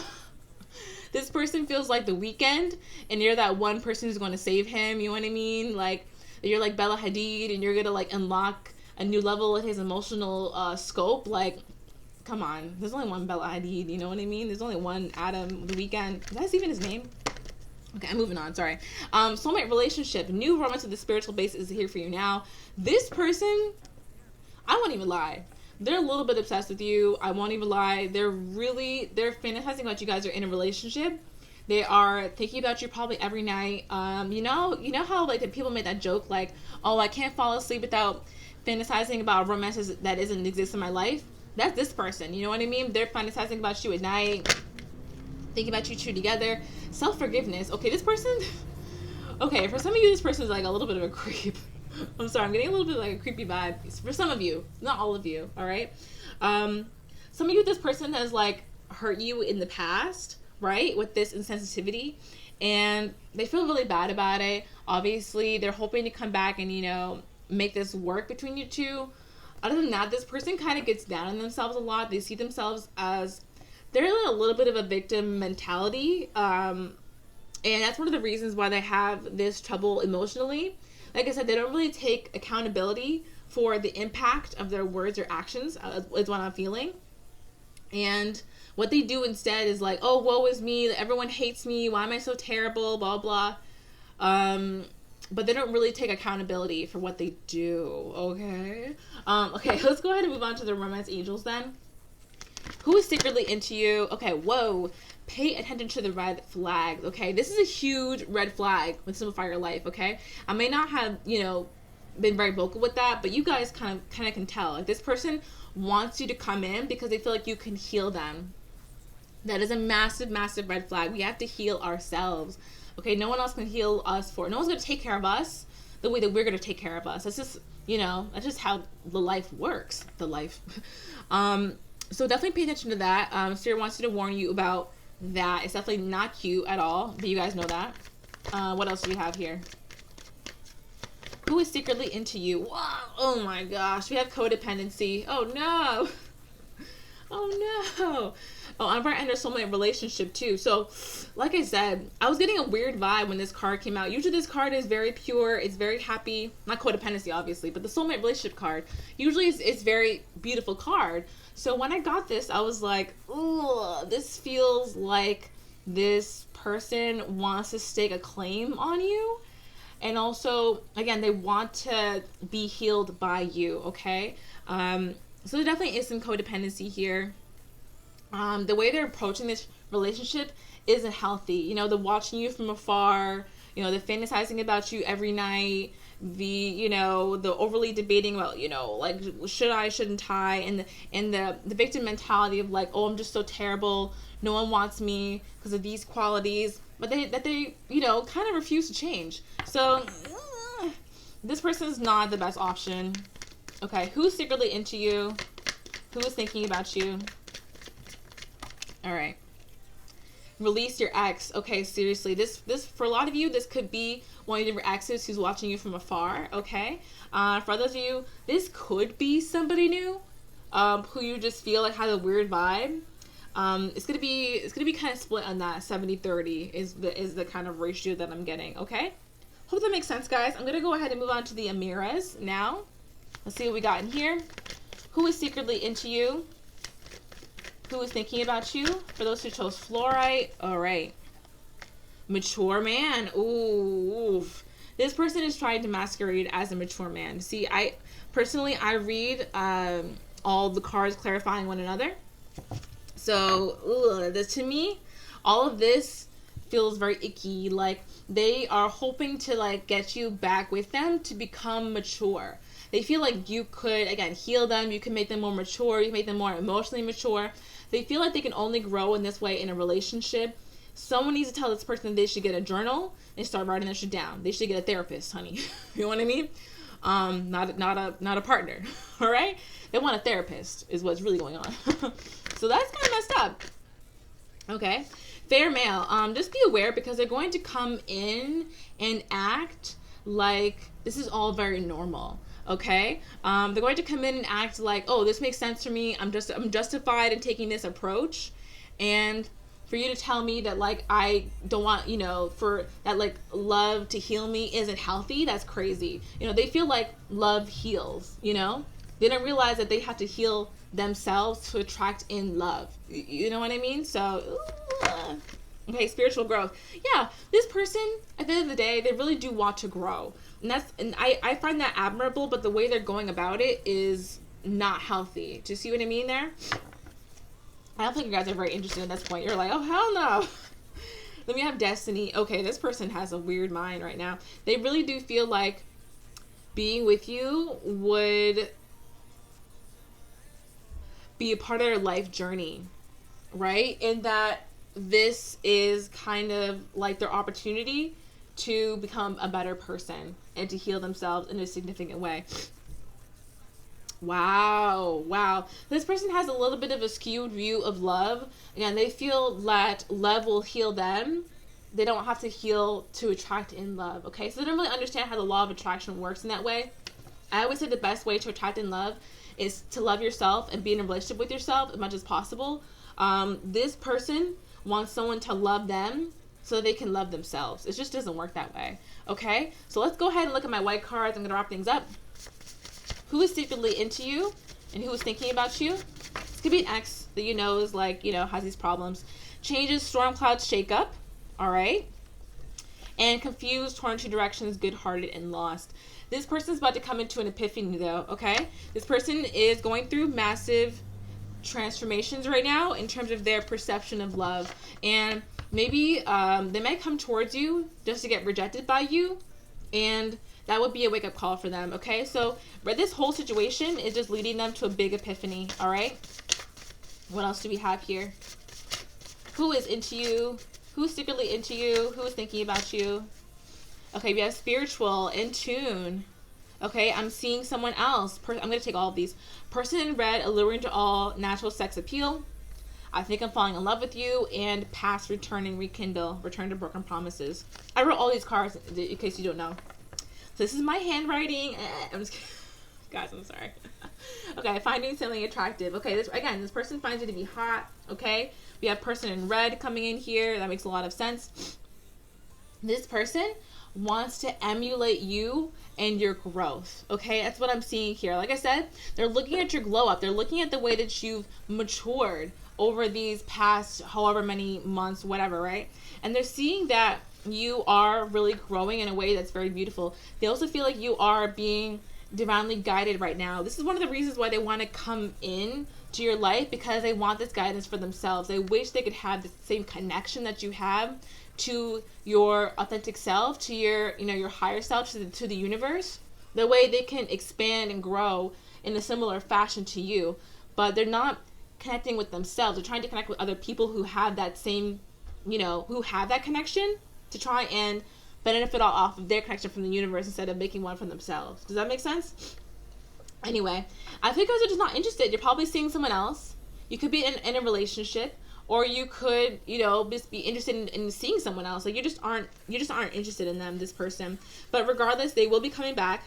This person feels like The Weeknd, and you're that one person who's going to save him. You know what I mean? Like, you're like Bella Hadid, and you're going to, like, unlock a new level in his emotional scope. Like, come on. There's only one Bella Hadid, you know what I mean? There's only one Adam, The Weeknd. That's even his name? Okay, I'm moving on. Sorry. Soulmate relationship. New romance with the spiritual base is here for you now. This person, I won't even lie. They're a little bit obsessed with you. I won't even lie. They're fantasizing about you guys are in a relationship. They are thinking about you probably every night. You know how, like, the people made that joke, like, oh, I can't fall asleep without fantasizing about romances that doesn't exist in my life. That's this person. You know what I mean? They're fantasizing about you at night, thinking about you two together. Self-forgiveness. Okay, this person, okay, for some of you, this person is like a little bit of a creep. I'm sorry, I'm getting a little bit like a creepy vibe. For some of you, not all of you, all right? Some of you, this person has, like, hurt you in the past, right? With this insensitivity, and they feel really bad about it. Obviously, they're hoping to come back and, you know, make this work between you two. Other than that, this person kind of gets down on themselves a lot. They see themselves as, they're in a little bit of a victim mentality, and that's one of the reasons why they have this trouble emotionally. Like I said, they don't really take accountability for the impact of their words or actions, is what I'm feeling. And what they do instead is like, oh, woe is me, everyone hates me, why am I so terrible, blah, blah. But they don't really take accountability for what they do, okay? Okay, let's go ahead and move on to the romance angels then. Who is secretly into you? Okay, whoa. Pay attention to the red flags, okay? This is a huge red flag with Simplify Your Life, okay? I may not have, you know, been very vocal with that, but you guys kind of can tell. Like, this person wants you to come in because they feel like you can heal them. That is a massive, massive red flag. We have to heal ourselves, okay? No one else can heal us no one's going to take care of us the way that we're going to take care of us. That's just, you know, that's just how the life works. So definitely pay attention to that. Spirit wants you to warn you about that. It's definitely not cute at all, but you guys know that. What else do we have here? Who is secretly into you? Wow. Oh my gosh. We have codependency. Oh no. Oh no. Oh, I'm right under soulmate relationship too. So, like I said, I was getting a weird vibe when this card came out. Usually this card is very pure. It's very happy. Not codependency, obviously, but the soulmate relationship card usually it's very beautiful card. So when I got this, I was like, ooh, this feels like this person wants to stake a claim on you. And also, again, they want to be healed by you, okay? So there definitely is some codependency here. The way they're approaching this relationship isn't healthy. You know, they're watching you from afar. You know, they're fantasizing about you every night. The overly debating about, you know, like, should I, shouldn't I? And the victim mentality of like, oh, I'm just so terrible. No one wants me because of these qualities. But they, you know, kind of refuse to change. So, this person is not the best option. Okay, who's secretly into you? Who is thinking about you? All right. Release your ex. Okay, seriously. This for a lot of you, this could be one of your exes who's watching you from afar, okay? For others of you, this could be somebody new who you just feel like has a weird vibe. It's gonna be kind of split on that. 70-30 is the kind of ratio that I'm getting, okay? Hope that makes sense, guys. I'm gonna go ahead and move on to the Amiras now. Let's see what we got in here. Who is secretly into you? Who is thinking about you? For those who chose Fluorite, all right. Mature man. Ooh. This person is trying to masquerade as a mature man. See, I read all the cards clarifying one another. So, to me, all of this feels very icky. Like they are hoping to like get you back with them to become mature. They feel like you could, again, heal them. You can make them more mature. You can make them more emotionally mature. They feel like they can only grow in this way in a relationship. Someone needs to tell this person they should get a journal and start writing their shit down. They should get a therapist, honey. You know what I mean? Not a partner. All right? They want a therapist is what's really going on. So that's kind of messed up. Okay. Fair male. Just be aware because they're going to come in and act like this is all very normal. Okay, they're going to come in and act like, oh, this makes sense for me. I'm justified in taking this approach, and for you to tell me that like I don't want, for that like love to heal me isn't healthy. That's crazy. They feel like love heals. They don't realize that they have to heal themselves to attract in love. You know what I mean? So, okay, spiritual growth. Yeah, this person at the end of the day, they really do want to grow. And I find that admirable, but the way they're going about it is not healthy. Do you see what I mean there? I don't think you guys are very interested in this point. You're like, oh, hell no. Then we have destiny. Okay, this person has a weird mind right now. They really do feel like being with you would be a part of their life journey, right? And that this is kind of like their opportunity to become a better person and to heal themselves in a significant way. Wow. This person has a little bit of a skewed view of love. Again, they feel that love will heal them. They don't have to heal to attract in love. Okay, so they don't really understand how the law of attraction works in that way. I always say the best way to attract in love is to love yourself and be in a relationship with yourself as much as possible. This person wants someone to love them so they can love themselves. It just doesn't work that way. Okay, so let's go ahead and look at my white cards. I'm going to wrap things up. Who is secretly into you and who is thinking about you? This could be an ex that is like, has these problems. Changes, storm clouds, shake up. All right. And confused, torn in two directions, good-hearted, and lost. This person is about to come into an epiphany though, okay? This person is going through massive transformations right now in terms of their perception of love. And maybe they might come towards you just to get rejected by you. And that would be a wake-up call for them, okay? So this whole situation is just leading them to a big epiphany, all right? What else do we have here? Who is into you? Who's secretly into you? Who is thinking about you? Okay, we have spiritual, in tune. Okay, I'm seeing someone else. I'm going to take all of these. Person in red, alluring to all, natural sex appeal. I think I'm falling in love with you. And past, returning, rekindle, return to broken promises. I wrote all these cards in case you don't know. So this is my handwriting. I'm just kidding. Guys, I'm sorry. Okay, finding something attractive. Okay, this person finds you to be hot. Okay, we have person in red coming in here. That makes a lot of sense. This person wants to emulate you and your growth. Okay, that's what I'm seeing here. Like I said, they're looking at your glow up. They're looking at the way that you've matured over these past however many months, whatever, right? And they're seeing that you are really growing in a way that's very beautiful. They also feel like you are being divinely guided right now. This is one of the reasons why they want to come in to your life, because they want this guidance for themselves. They wish they could have the same connection that you have to your authentic self, to your your higher self, to the universe. The way they can expand and grow in a similar fashion to you, but they're not connecting with themselves. They're trying to connect with other people who have that same, who have that connection, to try and benefit off of their connection from the universe instead of making one for themselves. Does that make sense? Anyway, I think you guys are just not interested. You're probably seeing someone else. You could be in a relationship, or you could, just be interested in seeing someone else. Like you just aren't interested in them, this person. But regardless, they will be coming back.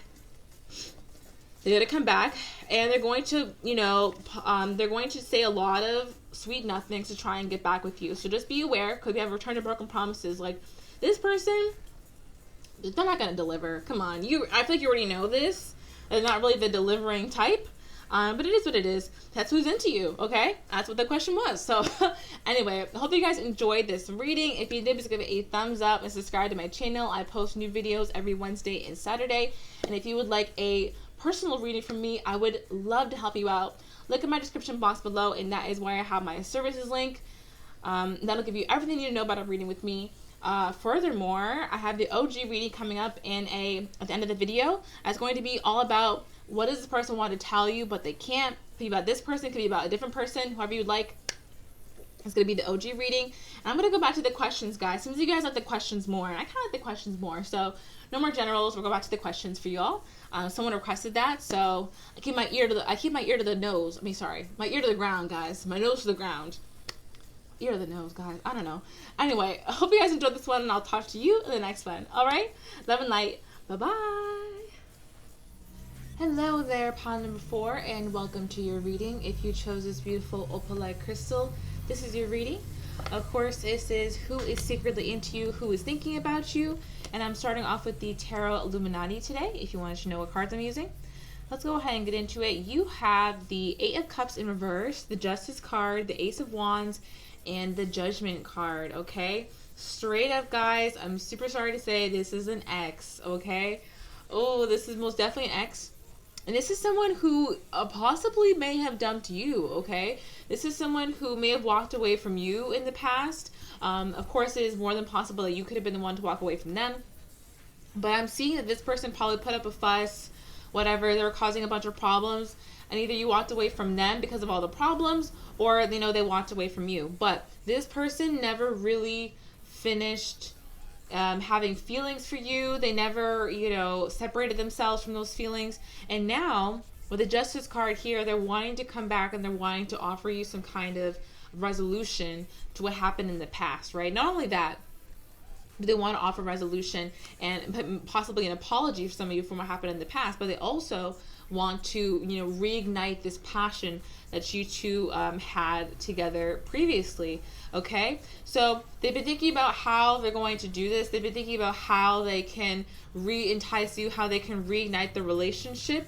They're going to come back, and they're going to, they're going to say a lot of sweet nothings to try and get back with you. So just be aware, because we have return to broken promises. Like, this person, they're not going to deliver. Come on. I feel like you already know this. They're not really the delivering type. But it is what it is. That's who's into you, okay? That's what the question was. So, anyway, I hope you guys enjoyed this reading. If you did, just give it a thumbs up and subscribe to my channel. I post new videos every Wednesday and Saturday. And if you would like a personal reading from me, I would love to help you out. Look at my description box below, and that is where I have my services link. That'll give you everything you need to know about a reading with me. Furthermore, I have the OG reading coming up at the end of the video. It's going to be all about what does this person want to tell you, but they can't. It could be about this person, it could be about a different person, whoever you'd like. It's going to be the OG reading. And I'm going to go back to the questions, guys. Since you guys like the questions more, and I kind of like the questions more, so no more generals. We'll go back to the questions for y'all. Someone requested that, so I keep my ear to the nose. My ear to the ground, guys. My nose to the ground. Ear to the nose, guys. I don't know. Anyway, I hope you guys enjoyed this one, and I'll talk to you in the next one. All right? Love and light. Bye-bye. Hello there, pile number 4, and welcome to your reading. If you chose this beautiful opalite crystal, this is your reading. Of course, this is who is secretly into you, who is thinking about you, and I'm starting off with the Tarot Illuminati today, if you wanted to know what cards I'm using. Let's go ahead and get into it. You have the 8 of Cups in reverse, the Justice card, the Ace of Wands, and the Judgment card, okay? Straight up, guys, I'm super sorry to say this is an X, okay? Oh, this is most definitely an X. And this is someone who possibly may have dumped you, okay? This is someone who may have walked away from you in the past. Of course, it is more than possible that you could have been the one to walk away from them. But I'm seeing that this person probably put up a fuss, whatever, they were causing a bunch of problems. And either you walked away from them because of all the problems, or they walked away from you. But this person never really finished having feelings for you. They never, separated themselves from those feelings. And now, with the Justice card here, they're wanting to come back and they're wanting to offer you some kind of resolution to what happened in the past, right? Not only that, but they want to offer resolution and possibly an apology for some of you from what happened in the past, but they also want to, reignite this passion that you two had together previously, okay? So they've been thinking about how they're going to do this. They've been thinking about how they can re-entice you, how they can reignite the relationship.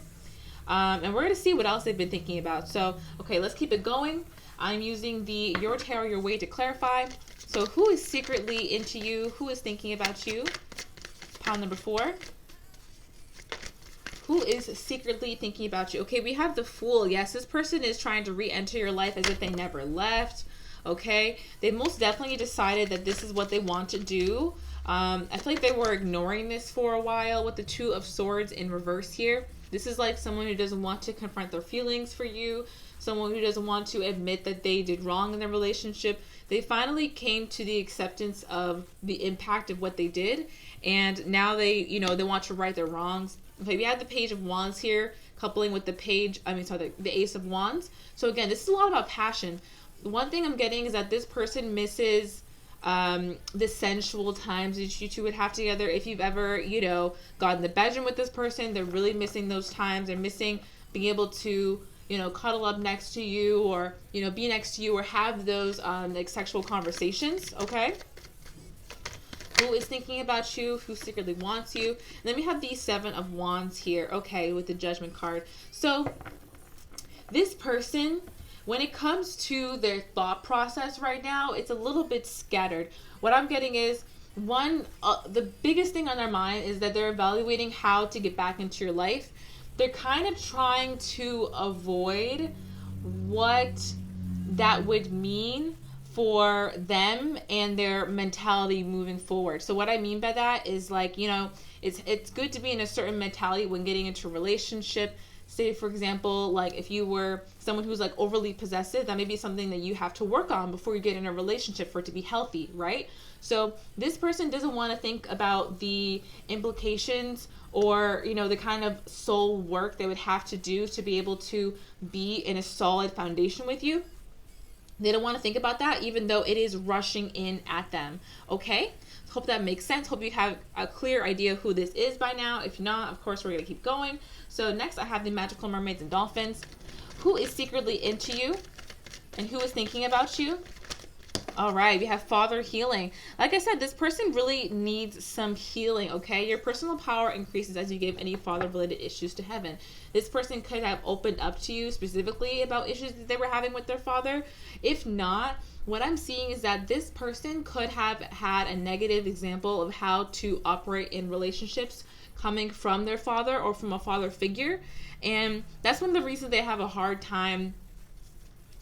And we're going to see what else they've been thinking about. So, okay, let's keep it going. I'm using the Your Tarot, Your Way to clarify. So who is secretly into you? Who is thinking about you? Pile number 4. Who is secretly thinking about you? Okay, we have the Fool. Yes, this person is trying to re-enter your life as if they never left. Okay, they most definitely decided that this is what they want to do. I feel like they were ignoring this for a while with the 2 of Swords in reverse here. This is like someone who doesn't want to confront their feelings for you. Someone who doesn't want to admit that they did wrong in their relationship. They finally came to the acceptance of the impact of what they did. And now they want to right their wrongs. Okay, we have the Page of Wands here, coupling with the Ace of Wands. So again, this is a lot about passion. One thing I'm getting is that this person misses the sensual times that you two would have together. If you've ever, got in the bedroom with this person, they're really missing those times. They're missing being able to, cuddle up next to you or, be next to you or have those sexual conversations, okay? Who is thinking about you, who secretly wants you. And then we have the 7 of Wands here, okay, with the Judgment card. So this person, when it comes to their thought process right now, it's a little bit scattered. What I'm getting is, the biggest thing on their mind is that they're evaluating how to get back into your life. They're kind of trying to avoid what that would mean for them and their mentality moving forward. So what I mean by that is it's good to be in a certain mentality when getting into a relationship. Say, for example, like if you were someone who's like overly possessive, that may be something that you have to work on before you get in a relationship for it to be healthy, right? So this person doesn't want to think about the implications or, the kind of soul work they would have to do to be able to be in a solid foundation with you. They don't want to think about that, even though it is rushing in at them. Okay? Hope that makes sense. Hope you have a clear idea who this is by now. If not, of course, we're going to keep going. So next, I have the Magical Mermaids and Dolphins. Who is secretly into you? And who is thinking about you? All right, we have Father Healing. Like I said, this person really needs some healing, okay? Your personal power increases as you give any father-related issues to heaven. This person could have opened up to you specifically about issues that they were having with their father. If not, what I'm seeing is that this person could have had a negative example of how to operate in relationships coming from their father or from a father figure. And that's one of the reasons they have a hard time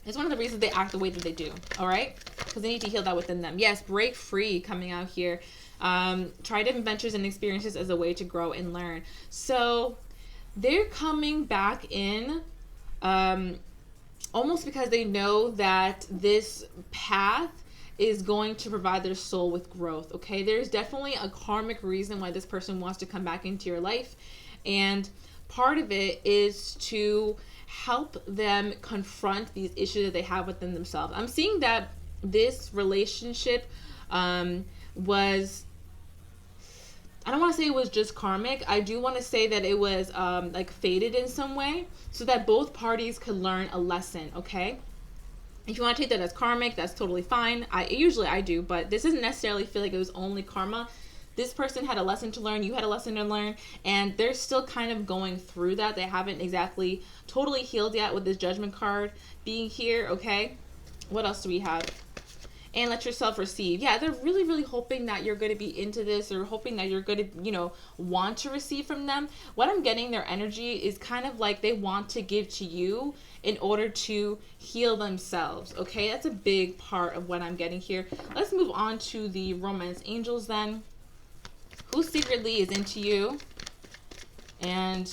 It's one of the reasons they act the way that they do, all right? Because they need to heal that within them. Yes, break free coming out here. Try different ventures and experiences as a way to grow and learn. So they're coming back in almost because they know that this path is going to provide their soul with growth, okay? There's definitely a karmic reason why this person wants to come back into your life. And part of it is to help them confront these issues that they have within themselves. I'm seeing that this relationship was, I don't want to say it was just karmic. I do want to say that it was like fated in some way so that both parties could learn a lesson, okay? If you want to take that as karmic, that's totally fine. Usually I do, but this doesn't necessarily feel like it was only karma. This person had a lesson to learn, you had a lesson to learn, and they're still kind of going through that. They haven't exactly totally healed yet with this Judgment card being here, okay? What else do we have? And let yourself receive. Yeah, they're really, really hoping that you're going to be into this, or hoping that you're going to, you know, want to receive from them. What I'm getting, their energy is kind of like they want to give to you in order to heal themselves, okay? That's a big part of what I'm getting here. Let's move on to the romance angels then. Who secretly is into you? And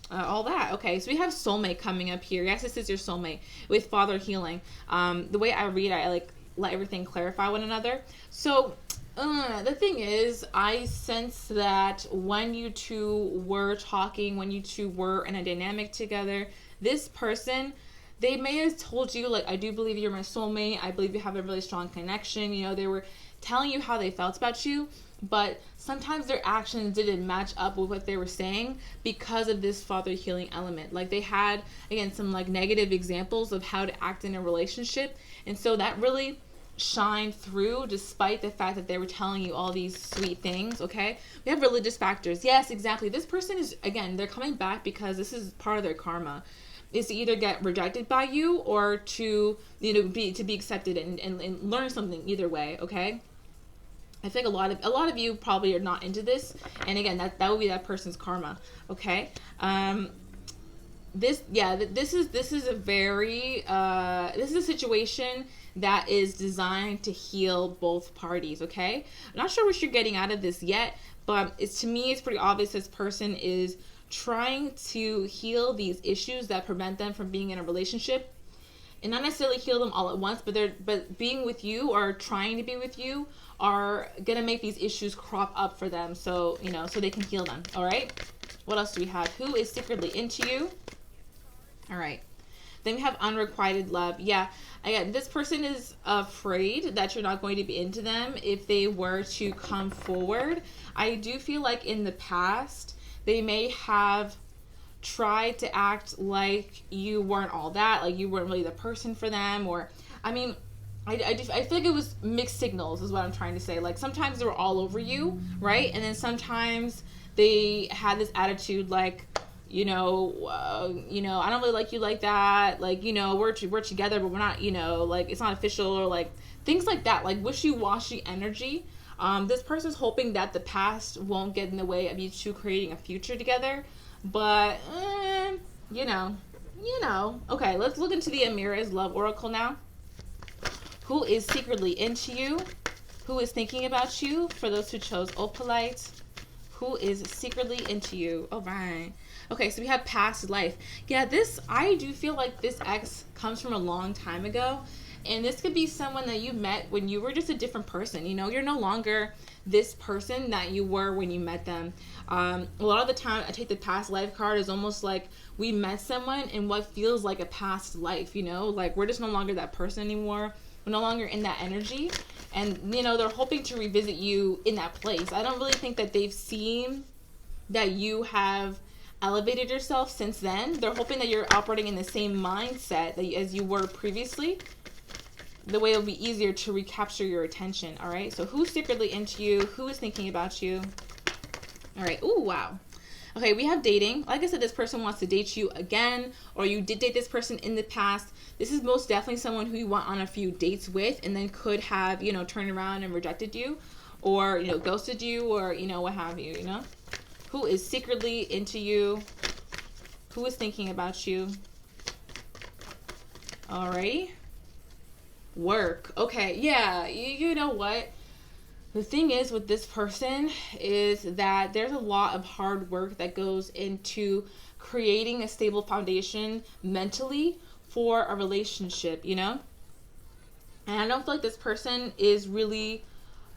all that. Okay, so we have soulmate coming up here. Yes, this is your soulmate with father healing. The way I read, I like let everything clarify one another. So the thing is, I sense that when you two were talking, when you two were in a dynamic together, this person, they may have told you, like, I do believe you're my soulmate. I believe you have a really strong connection. You know, they were telling you how they felt about you, but sometimes their actions didn't match up with what they were saying because of this father healing element. Like, they had, again, some like negative examples of how to act in a relationship, and so that really shined through despite the fact that they were telling you all these sweet things, okay? We have religious factors. Yes, exactly. This person is, again, they're coming back because this is part of their karma, is to either get rejected by you or to, you know, be accepted and learn something either way, okay? I think a lot of you probably are not into this, and again, that would be that person's karma, okay? This is a very this is a situation that is designed to heal both parties, okay? I'm not sure what you're getting out of this yet, but to me it's pretty obvious this person is trying to heal these issues that prevent them from being in a relationship, and not necessarily heal them all at once, but being with you or trying to be with you are gonna make these issues crop up for them, so you know, so they can heal them. All right, what else do we have? Who is secretly into you? All right, then we have unrequited love. Yeah, again, this person is afraid that you're not going to be into them if they were to come forward. I do feel like in the past they may have tried to act like you weren't all that, like you weren't really the person for them, or I mean, I feel like it was mixed signals is what I'm trying to say. Like, sometimes they were all over you, right? And then sometimes they had this attitude like, you know, I don't really like you like that. Like, you know, we're together, but we're not, you know, like, it's not official, or like things like that, like wishy-washy energy. This person's hoping that the past won't get in the way of you two creating a future together. But, you know. Okay, let's look into the Amira's Love Oracle now. Who is secretly into you? Who is thinking about you? For those who chose Opalite, who is secretly into you? All right. Okay, so we have past life. Yeah, I do feel like this ex comes from a long time ago. And this could be someone that you met when you were just a different person. You know, you're no longer this person that you were when you met them. A lot of the time, I take the past life card as almost like we met someone in what feels like a past life, you know? Like, we're just no longer that person anymore. We're no longer in that energy. And, you know, they're hoping to revisit you in that place. I don't really think that they've seen that you have elevated yourself since then. They're hoping that you're operating in the same mindset as you were previously. The way it'll be easier to recapture your attention, all right? So who's secretly into you? Who is thinking about you? All right. Ooh, wow. Okay, we have dating. Like I said, this person wants to date you again, or you did date this person in the past. This is most definitely someone who you went on a few dates with and then could have, you know, turned around and rejected you, or, you know, ghosted you, or, you know, what have you, you know? Who is secretly into you? Who is thinking about you? Alrighty. Work. Okay, yeah, you know what? The thing is with this person is that there's a lot of hard work that goes into creating a stable foundation mentally for a relationship, you know? And I don't feel like this person is really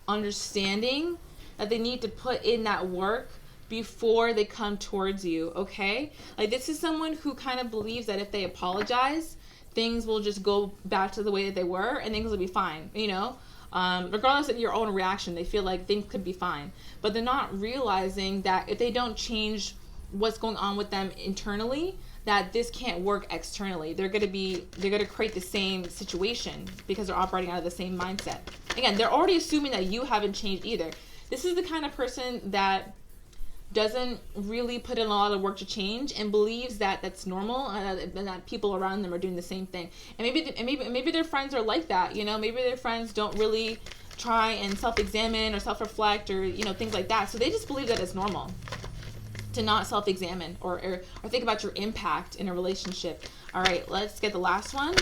understanding that they need to put in that work before they come towards you, okay? Like, this is someone who kind of believes that if they apologize, things will just go back to the way that they were and things will be fine, you know? Regardless of your own reaction, they feel like things could be fine. But they're not realizing that if they don't change what's going on with them internally, that this can't work externally. They're gonna create the same situation because they're operating out of the same mindset. Again, they're already assuming that you haven't changed either. This is the kind of person that doesn't really put in a lot of work to change and believes that that's normal and that people around them are doing the same thing. And maybe their friends are like that, you know. Maybe their friends don't really try and self-examine or self-reflect or, you know, things like that. So they just believe that it's normal to not self-examine or think about your impact in a relationship. All right, let's get the last one.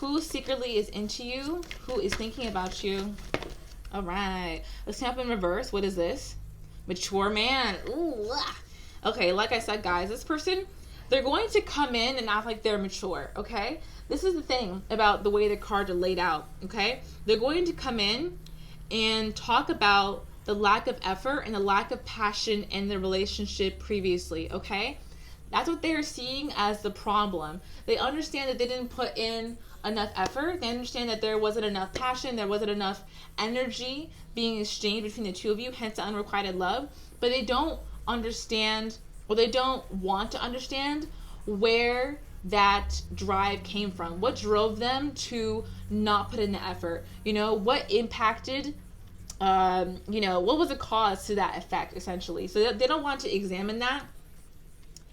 Who secretly is into you? Who is thinking about you? All right, let's come up in reverse. What is this? Mature man. Ooh. Okay, like I said, guys, this person, they're going to come in and act like they're mature, okay? This is the thing about the way the cards are laid out, okay? They're going to come in and talk about the lack of effort and the lack of passion in the relationship previously, okay? That's what they're seeing as the problem. They understand that they didn't put in enough effort. They understand that there wasn't enough passion, there wasn't enough energy being exchanged between the two of you, hence the unrequited love. But they don't understand, or they don't want to understand where that drive came from. What drove them to not put in the effort? You know, what impacted, you know, what was the cause to that effect, essentially? So they don't want to examine that.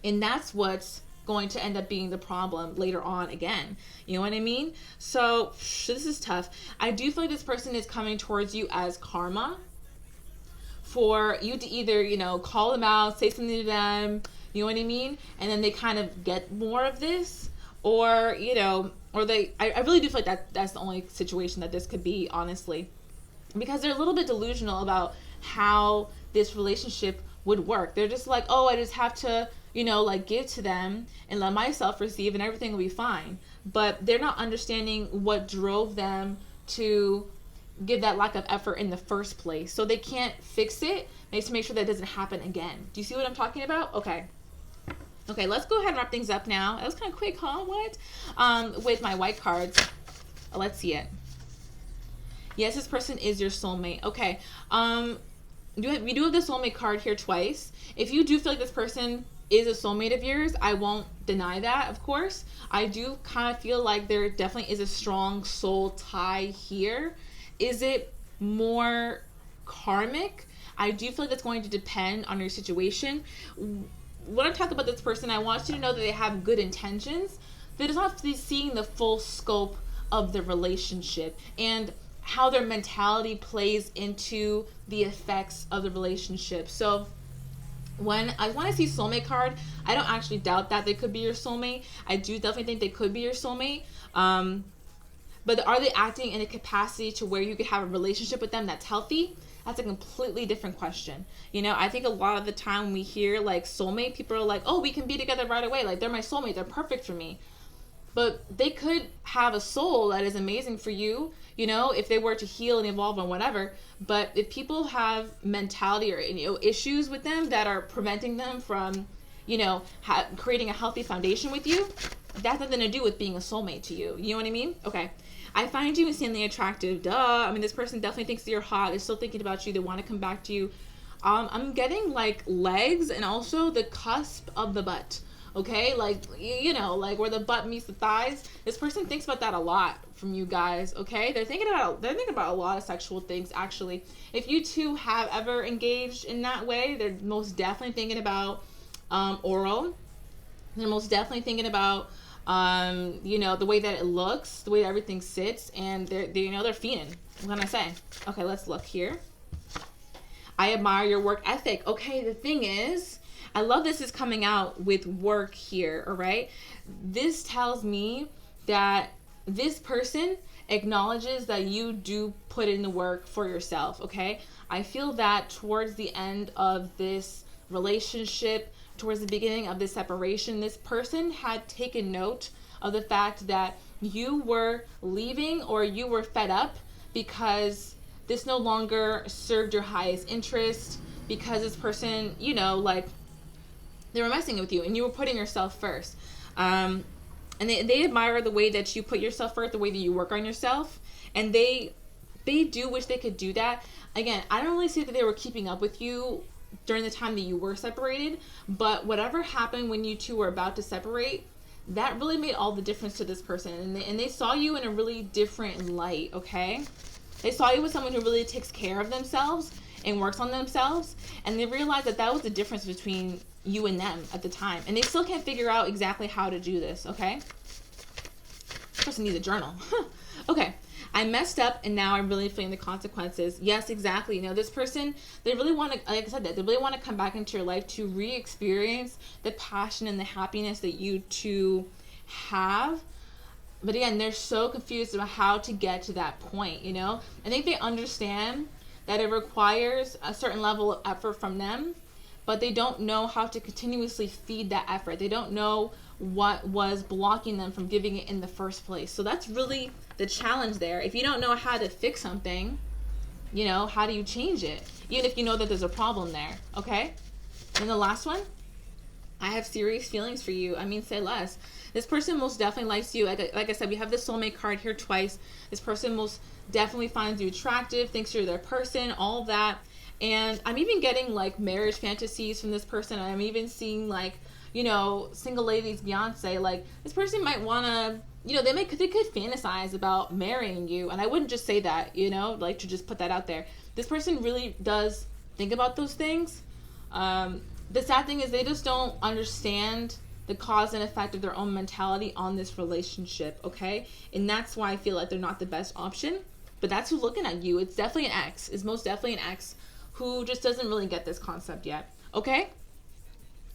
And that's what's going to end up being the problem later on again. You know what I mean? So this is tough. I do feel like this person is coming towards you as karma for you to either, you know, call them out, say something to them, you know what I mean? And then they kind of get more of this, or, you know, or I really do feel like that's the only situation that this could be, honestly, because they're a little bit delusional about how this relationship would work. They're just like, oh, I just have to, you know, like, give to them and let myself receive and everything will be fine. But they're not understanding what drove them to give that lack of effort in the first place. So they can't fix it. They have to make sure that doesn't happen again. Do you see what I'm talking about? Okay. Okay, let's go ahead and wrap things up now. That was kind of quick, huh? What? With my white cards. Let's see it. Yes, this person is your soulmate. Okay. We do have the soulmate card here twice. If you do feel like this person is a soulmate of yours, I won't deny that, of course. I do kind of feel like there definitely is a strong soul tie here. Is it more karmic? I do feel like that's going to depend on your situation. When I talk about this person, I want you to know that they have good intentions. They just have to be seeing the full scope of the relationship and how their mentality plays into the effects of the relationship. So when I want to see soulmate card, I don't actually doubt that they could be your soulmate. I do definitely think they could be your soulmate. But are they acting in a capacity to where you could have a relationship with them that's healthy? That's a completely different question. You know, I think a lot of the time when we hear like soulmate, people are like, oh, we can be together right away. Like, they're my soulmate. They're perfect for me. But they could have a soul that is amazing for you, you know, if they were to heal and evolve and whatever. But if people have mentality or, you know, issues with them that are preventing them from, you know, creating a healthy foundation with you, that's nothing to do with being a soulmate to you. You know what I mean? Okay. I find you insanely attractive. Duh. I mean, this person definitely thinks you're hot. They're still thinking about you. They want to come back to you. I'm getting like legs and also the cusp of the butt. Okay, like, you know, like where the butt meets the thighs. This person thinks about that a lot from you guys. Okay, they're thinking about a lot of sexual things. Actually, if you two have ever engaged in that way, they're most definitely thinking about oral. They're most definitely thinking about you know, the way that it looks, the way that everything sits, and they're you know, they're fiending. What can I say? Okay, let's look here. I admire your work ethic. Okay, the thing is, I love this is coming out with work here, all right? This tells me that this person acknowledges that you do put in the work for yourself, okay? I feel that towards the end of this relationship, towards the beginning of this separation, this person had taken note of the fact that you were leaving or you were fed up because this no longer served your highest interest, because this person, you know, like, they were messing with you and you were putting yourself first. And they admire the way that you put yourself first, the way that you work on yourself. And they do wish they could do that. Again, I don't really see that they were keeping up with you during the time that you were separated, but whatever happened when you two were about to separate, that really made all the difference to this person. And they saw you in a really different light, okay? They saw you as someone who really takes care of themselves and works on themselves, and they realized that that was the difference between you and them at the time. And they still can't figure out exactly how to do this, okay? This person needs a journal. Okay. I messed up and now I'm really feeling the consequences. Yes, exactly. You know, this person, they really want to, like I said, they really want to come back into your life to re-experience the passion and the happiness that you two have. But again, they're so confused about how to get to that point, you know? I think they understand that it requires a certain level of effort from them, but they don't know how to continuously feed that effort. They don't know what was blocking them from giving it in the first place. So that's really the challenge there. If you don't know how to fix something, you know, how do you change it? Even if you know that there's a problem there, okay? And the last one, I have serious feelings for you. I mean, say less. This person most definitely likes you. Like I said, we have the soulmate card here twice. This person most definitely finds you attractive, thinks you're their person, all of that. And I'm even getting like marriage fantasies from this person. I'm even seeing like, you know, single ladies, Beyonce, like this person might want to, you know, they could fantasize about marrying you. And I wouldn't just say that, you know, like to just put that out there. This person really does think about those things. The sad thing is they just don't understand the cause and effect of their own mentality on this relationship, okay? And that's why I feel like they're not the best option. But that's who's looking at you. It's definitely an ex. It's most definitely an ex who just doesn't really get this concept yet, okay?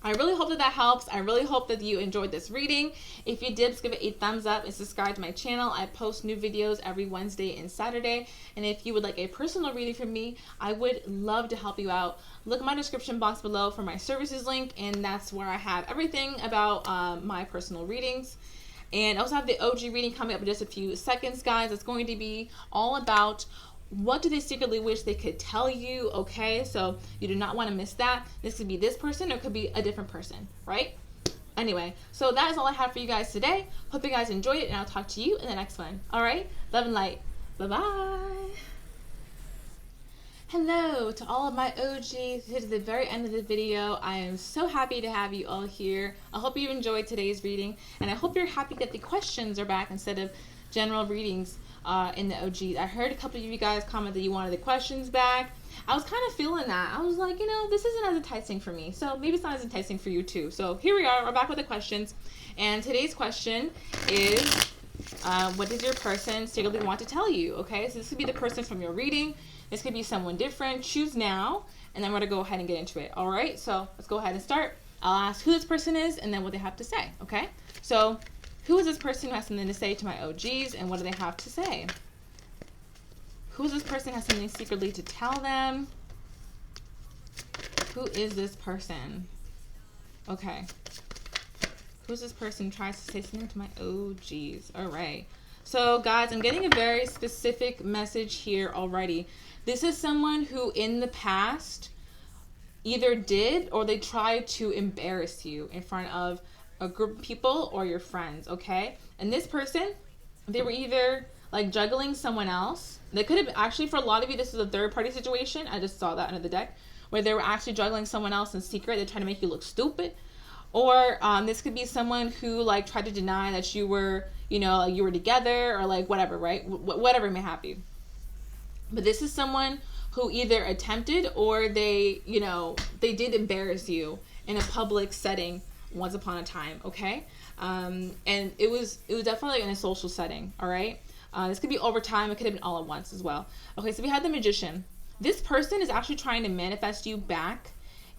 I really hope that helps. I really hope that you enjoyed this reading. If you did, just give it a thumbs up and subscribe to my channel. I post new videos every Wednesday and Saturday. And if you would like a personal reading from me, I would love to help you out. Look in my description box below for my services link, and that's where I have everything about my personal readings. And I also have the OG reading coming up in just a few seconds, guys. It's going to be all about what do they secretly wish they could tell you, okay? So you do not want to miss that. This could be this person or it could be a different person, right? Anyway, so that is all I have for you guys today. Hope you guys enjoyed it, and I'll talk to you in the next one. All right? Love and light. Bye-bye. Hello to all of my OGs here to the very end of the video. I am so happy to have you all here. I hope you enjoyed today's reading, and I hope you're happy that the questions are back instead of general readings in the OG. I heard a couple of you guys comment that you wanted the questions back. I was kind of feeling that. I was like, you know, this isn't as enticing for me, so maybe it's not as enticing for you too. So here we are. We're back with the questions, and today's question is, what does your person secretly want to tell you? Okay, so this could be the person from your reading. This could be someone different. Choose now, and then we're gonna go ahead and get into it. All right, so let's go ahead and start. I'll ask who this person is and then what they have to say. Okay, so who is this person who has something to say to my OGs, and what do they have to say? Who is this person who has something secretly to tell them? Who is this person? Okay. Who's this person who tries to say something to my OGs? All right. So, guys, I'm getting a very specific message here already. This is someone who in the past either did or they tried to embarrass you in front of a group of people or your friends, okay? And this person, they were either like juggling someone else. They could have actually, for a lot of you, this is a third party situation. I just saw that under the deck, where they were actually juggling someone else in secret. They're trying to make you look stupid. Or this could be someone who like tried to deny that you were, you know, you were together or like whatever, right? Whatever may happen. But this is someone who either attempted or they, you know, they did embarrass you in a public setting once upon a time, okay? And it was definitely in a social setting, all right? This could be over time. It could have been all at once as well. Okay, so we had the Magician. This person is actually trying to manifest you back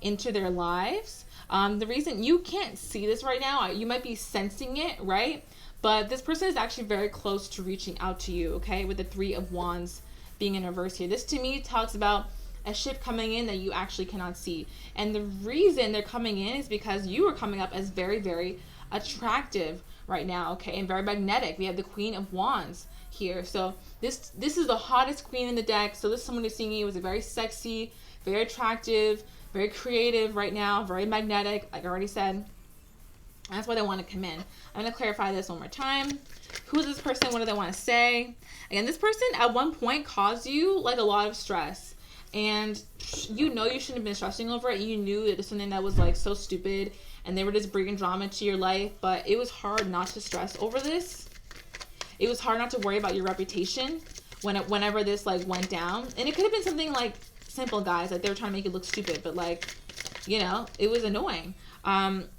into their lives. The reason you can't see this right now, you might be sensing it, right? But this person is actually very close to reaching out to you, okay? With the Three of Wands being in reverse here. This to me talks about a ship coming in that you actually cannot see. And the reason they're coming in is because you are coming up as very, very attractive right now, okay? And very magnetic. We have the Queen of Wands here. So this is the hottest queen in the deck. So this is someone who's seeing you as a very sexy, very attractive, very creative right now, very magnetic, like I already said. That's why they want to come in. I'm going to clarify this one more time. Who is this person? What do they want to say? Again, this person at one point caused you like a lot of stress. And you know you shouldn't have been stressing over it. You knew it was something that was like so stupid. And they were just bringing drama to your life. But it was hard not to stress over this. It was hard not to worry about your reputation whenever this like went down. And it could have been something like simple, guys. Like they were trying to make it look stupid. But like, you know, it was annoying.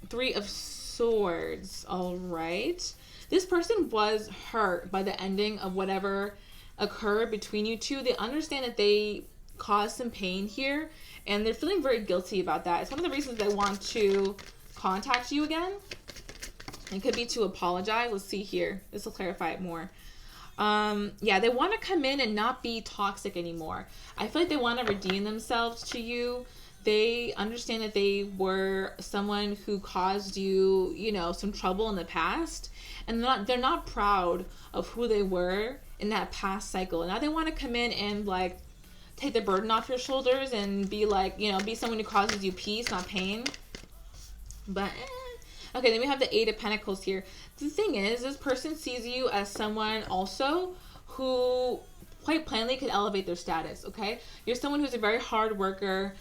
Three of Swords. All right. This person was hurt by the ending of whatever occurred between you two. They understand that they caused some pain here, and they're feeling very guilty about that. It's one of the reasons they want to contact you again. It could be to apologize. Let's see here. This will clarify it more. Yeah, they want to come in and not be toxic anymore. I feel like they want to redeem themselves to you. They understand that they were someone who caused you, you know, some trouble in the past. And they're not proud of who they were in that past cycle. And now they want to come in and, like, take the burden off your shoulders and be, like, you know, be someone who causes you peace, not pain. But, okay, then we have the Eight of Pentacles here. The thing is, this person sees you as someone also who quite plainly could elevate their status, okay? You're someone who's a very hard worker.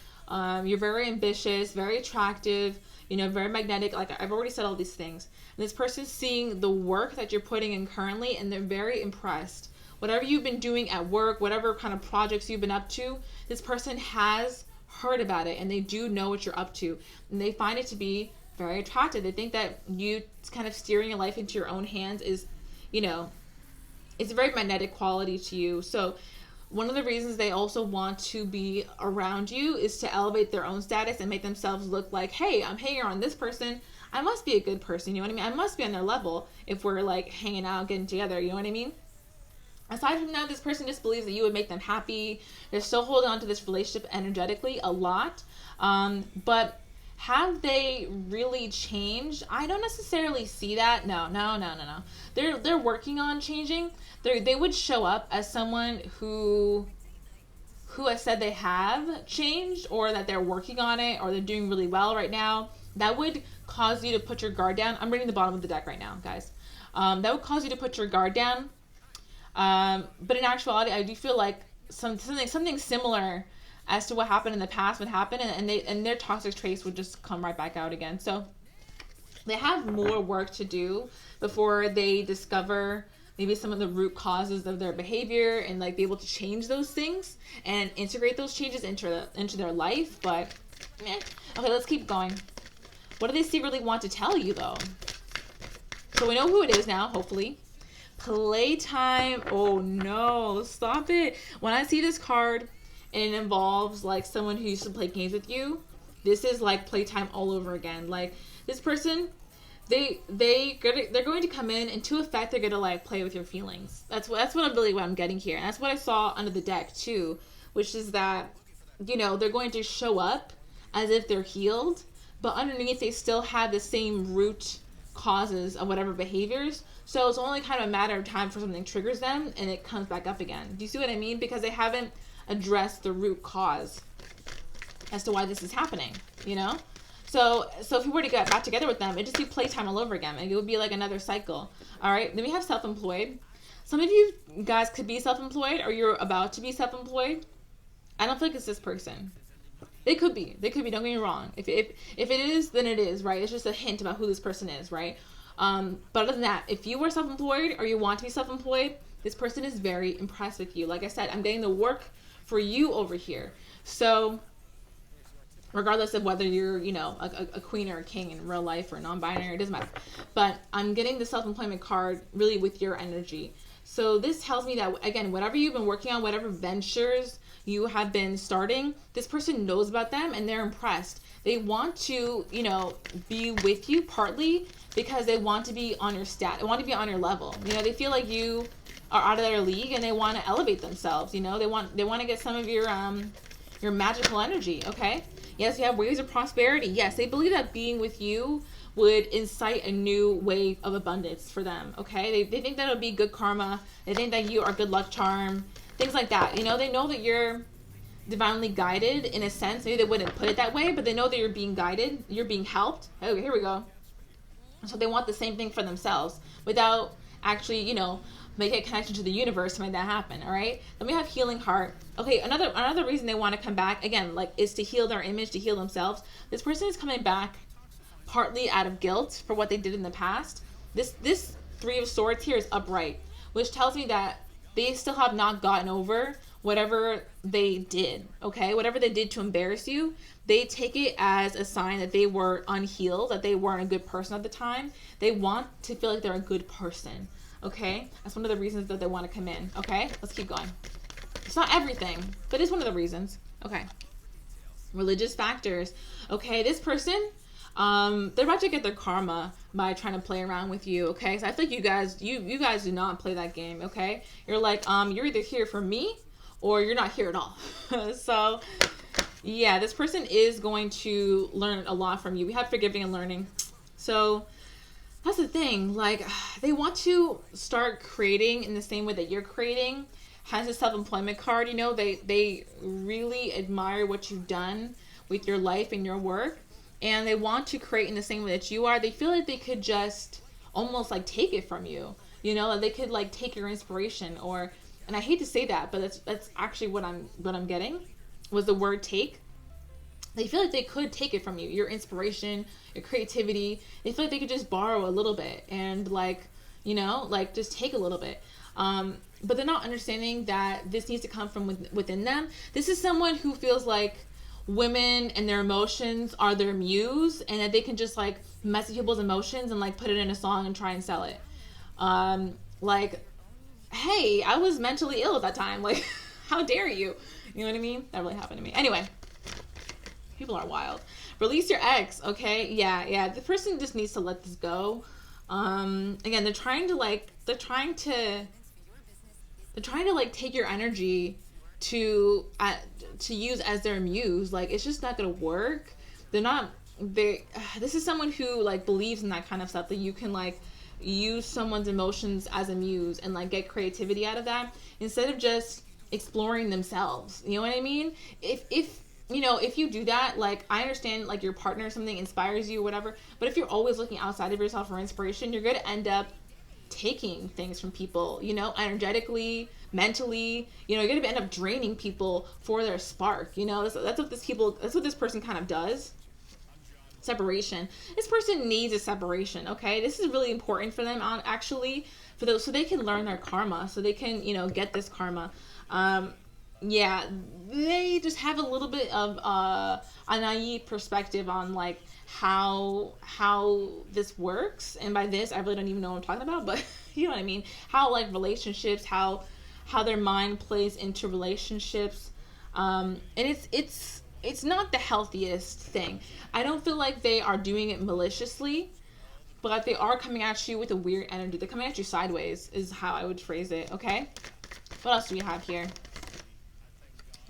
You're very ambitious, very attractive, you know, very magnetic. Like I've already said all these things. And this person's seeing the work that you're putting in currently, and they're very impressed. Whatever you've been doing at work, whatever kind of projects you've been up to, this person has heard about it, and they do know what you're up to. And they find it to be very attractive. They think that you kind of steering your life into your own hands is, you know, it's a very magnetic quality to you. So one of the reasons they also want to be around you is to elevate their own status and make themselves look like, hey, I'm hanging around this person. I must be a good person. You know what I mean? I must be on their level if we're like hanging out, getting together. You know what I mean? Aside from that, this person just believes that you would make them happy. They're still holding on to this relationship energetically a lot. But have they really changed? I don't necessarily see that. No. They're working on changing. They would show up as someone who has said they have changed, or that they're working on it, or they're doing really well right now. That would cause you to put your guard down. I'm reading the bottom of the deck right now, guys. That would cause you to put your guard down. But in actuality, I do feel like something similar as to what happened in the past would happen, and their toxic traits would just come right back out again. So they have more work to do before they discover maybe some of the root causes of their behavior, and like be able to change those things and integrate those changes into their life. But okay, let's keep going. What do they secretly want to tell you though? So we know who it is now, hopefully. Playtime. Oh no, stop it. When I see this card and it involves like someone who used to play games with you, this is like playtime all over again. Like this person, they're going to come in, and to effect they're gonna like play with your feelings. That's what I'm getting here. And that's what I saw under the deck too, which is that, you know, they're going to show up as if they're healed, but underneath they still have the same root causes of whatever behaviors. So it's only kind of a matter of time for something triggers them and it comes back up again. Do you see what I mean? Because they haven't addressed the root cause as to why this is happening, you know? So if you were to get back together with them, it'd just be playtime all over again. It would be like another cycle. All right, then we have self-employed. Some of you guys could be self-employed, or you're about to be self-employed. I don't feel like it's this person. They could be. Don't get me wrong. If it is, then it is, right? It's just a hint about who this person is, right? But other than that, if you were self-employed or you want to be self-employed, this person is very impressed with you. Like I said, I'm getting the work for you over here. So regardless of whether you're, you know, a queen or a king in real life or non-binary, it doesn't matter. But I'm getting the self-employment card really with your energy. So this tells me that, again, whatever you've been working on, whatever ventures you have been starting, this person knows about them and they're impressed. they want to, be with you partly because they want to be on your they want to be on your level. They feel like you are out of their league and they want to elevate themselves. They want to get some of your magical energy. Okay. Yes, you have waves of prosperity. Yes, they believe that being with you would incite a new wave of abundance for them. Okay. They think that it'll be good karma. They think that you are good luck charm, things like that. They know that you're divinely guided in a sense. Maybe they wouldn't put it that way, but they know that you're being guided, you're being helped. Okay, here we go. So they want the same thing for themselves without actually, make a connection to the universe to make that happen. All right. Then we have healing heart. Okay, another reason they want to come back again, like, is to heal their image, to heal themselves. This person is coming back partly out of guilt for what they did in the past. This Three of Swords here is upright, which tells me that they still have not gotten over whatever they did. Okay, whatever they did to embarrass you, they take it as a sign that they were unhealed, that they weren't a good person at the time. They want to feel like they're a good person. Okay, that's one of the reasons that they want to come in. Okay, let's keep going. It's not everything, but it's one of the reasons. Okay, religious factors. Okay, this person, they're about to get their karma by trying to play around with you. Okay, so I feel like you guys do not play that game. Okay, you're like, you're either here for me or you're not here at all. So yeah, this person is going to learn a lot from you. We have forgiving and learning. So that's the thing. Like, they want to start creating in the same way that you're creating. Has a self-employment card. They really admire what you've done with your life and your work, and they want to create in the same way that you are. They feel like they could just almost like take it from you. Like they could like take your inspiration, and I hate to say that, but that's actually what I'm getting was the word take. They feel like they could take it from you, your inspiration, your creativity. They feel like they could just borrow a little bit and just take a little bit. But they're not understanding that this needs to come from within them. This is someone who feels like women and their emotions are their muse, and that they can just like mess with people's emotions and like put it in a song and try and sell it. Like, hey, I was mentally ill at that time. Like, how dare you? You know what I mean? That really happened to me. Anyway, people are wild. Release your ex. Okay. Yeah. The person just needs to let this go. Again, they're trying to take your energy to use as their muse. Like, it's just not gonna work. This is someone who like believes in that kind of stuff, that you can like use someone's emotions as a muse and like get creativity out of that instead of just exploring themselves. You know what I mean? If you do that, like, I understand like your partner or something inspires you or whatever, but if you're always looking outside of yourself for inspiration, you're going to end up taking things from people, energetically, mentally. You're going to end up draining people for their spark. That's what this person kind of does. Separation. This person needs a separation. Okay, this is really important for them, actually, so they can learn their karma, so they can get this karma. Yeah, they just have a little bit of a naive perspective on like how this works, and by this I really don't even know what I'm talking about, but you know what I mean. How like relationships, how their mind plays into relationships, and it's not the healthiest thing. I don't feel like they are doing it maliciously, but they are coming at you with a weird energy. They're coming at you sideways, is how I would phrase it. Okay, what else do we have here?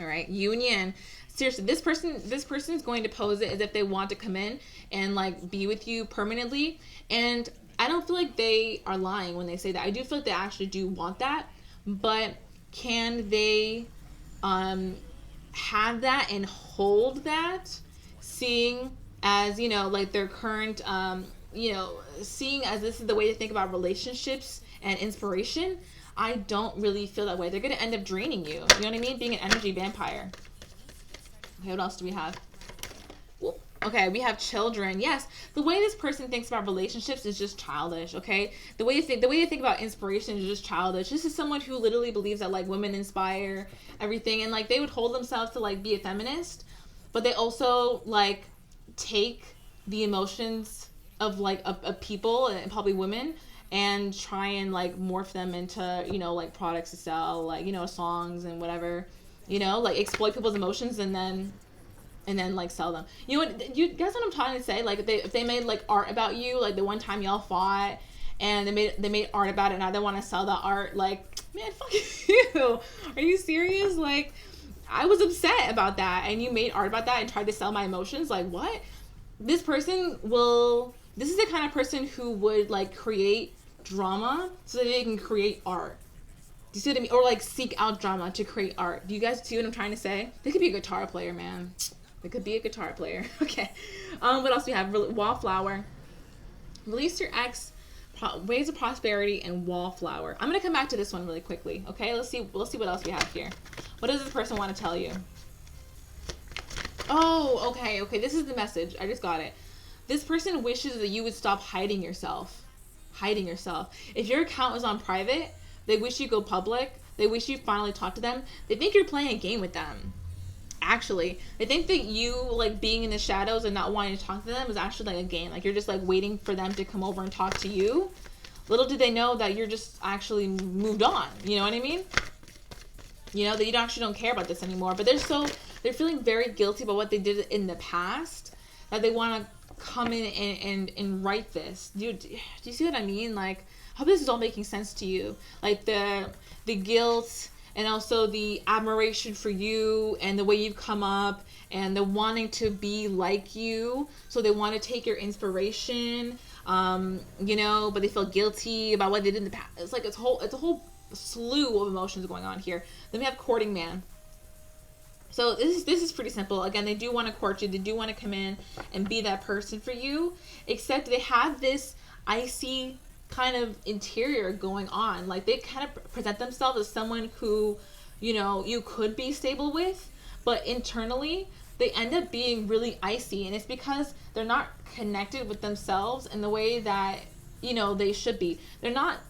All right, union. Seriously, this person's going to pose it as if they want to come in and like be with you permanently, and I don't feel like they are lying when they say that. I do feel like they actually do want that, but can they have that and hold that, seeing as like their current seeing as this is the way to think about relationships and inspiration? I don't really feel that way. They're going to end up draining you. You know what I mean? Being an energy vampire. Okay, what else do we have? Okay, we have children. Yes, the way this person thinks about relationships is just childish. Okay, the way they think about inspiration is just childish. This is someone who literally believes that like women inspire everything, and like they would hold themselves to like be a feminist, but they also like take the emotions of like a people, and probably women, and try and like morph them into like products to sell, like songs and whatever, like exploit people's emotions, and then and then like sell them. You know what? You guess what I'm trying to say? Like if they made like art about you, like the one time y'all fought, and they made art about it, and now they want to sell the art. Like, man, fuck you. Are you serious? Like, I was upset about that, and you made art about that and tried to sell my emotions. Like, what? This person will. This is the kind of person who would like create drama so that they can create art. Do you see what I mean? Or like seek out drama to create art. Do you guys see what I'm trying to say? They could be a guitar player, man. They could be a guitar player. Okay. What else do we have? Wallflower. Release your ex. Ways of prosperity and wallflower. I'm gonna come back to this one really quickly. Okay. Let's see what else we have here. What does this person want to tell you? Oh, okay. This is the message. I just got it. This person wishes that you would stop hiding yourself. If your account was on private, they wish you go public. They wish you finally talk to them. They think you're playing a game with them. Actually, they think that you like being in the shadows and not wanting to talk to them is actually like a game. Like you're just like waiting for them to come over and talk to you. Little did they know that you're just actually moved on. You know what I mean? You know, that you actually don't care about this anymore. But they're feeling very guilty about what they did in the past, that they want to come in and write this. Do you see what I mean? Like, I hope this is all making sense to you. Like the guilt and also the admiration for you and the way you've come up and the wanting to be like you. So they want to take your inspiration, you know, but they feel guilty about what they did in the past. It's like it's a whole slew of emotions going on here. Then we have courting man. So this is pretty simple. Again, they do want to court you. They do want to come in and be that person for you. Except they have this icy kind of interior going on. Like they kind of present themselves as someone who, you know, you could be stable with. But internally, they end up being really icy. And it's because they're not connected with themselves in the way that, you know, they should be. They're not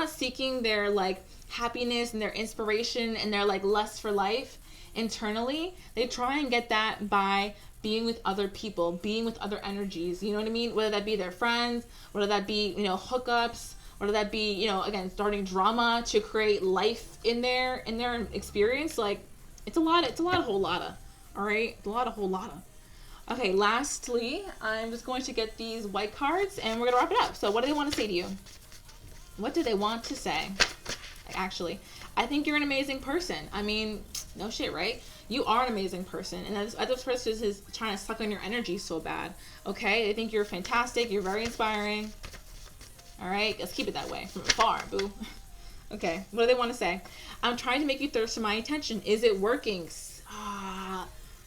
seeking their like happiness and their inspiration and their like lust for life internally. They try and get that by being with other people, being with other energies, you know what I mean? Whether that be their friends, whether that be, you know, hookups, whether that be, you know, again, starting drama to create life in their experience. Like it's a whole lotta. All right. A whole lotta. Okay. Lastly, I'm just going to get these white cards and we're going to wrap it up. So what do they want to say to you? What do they want to say? Actually, I think you're an amazing person. I mean, no shit, right? You are an amazing person. And this other person is trying to suck on your energy so bad. Okay? They think you're fantastic. You're very inspiring. All right? Let's keep it that way. From afar, boo. Okay. What do they want to say? I'm trying to make you thirst for my attention. Is it working?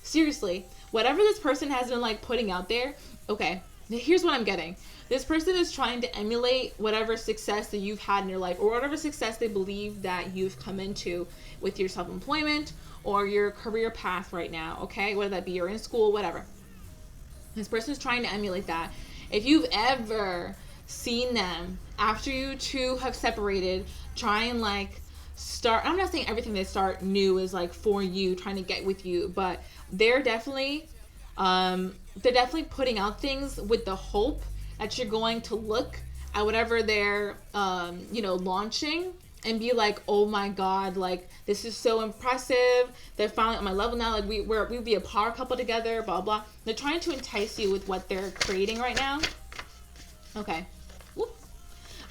Seriously. Whatever this person has been like putting out there. Okay. Here's what I'm getting. This person is trying to emulate whatever success that you've had in your life or whatever success they believe that you've come into with your self-employment or your career path right now, okay? Whether that be you're in school, whatever. This person is trying to emulate that. If you've ever seen them after you two have separated, try and like start, I'm not saying everything they start new is like for you, trying to get with you, but they're definitely putting out things with the hope that you're going to look at whatever they're, you know, launching and be like, oh my God, like, this is so impressive. They're finally on my level now. Like, we'd be a power couple together, blah, blah. They're trying to entice you with what they're creating right now. Okay. Whoop.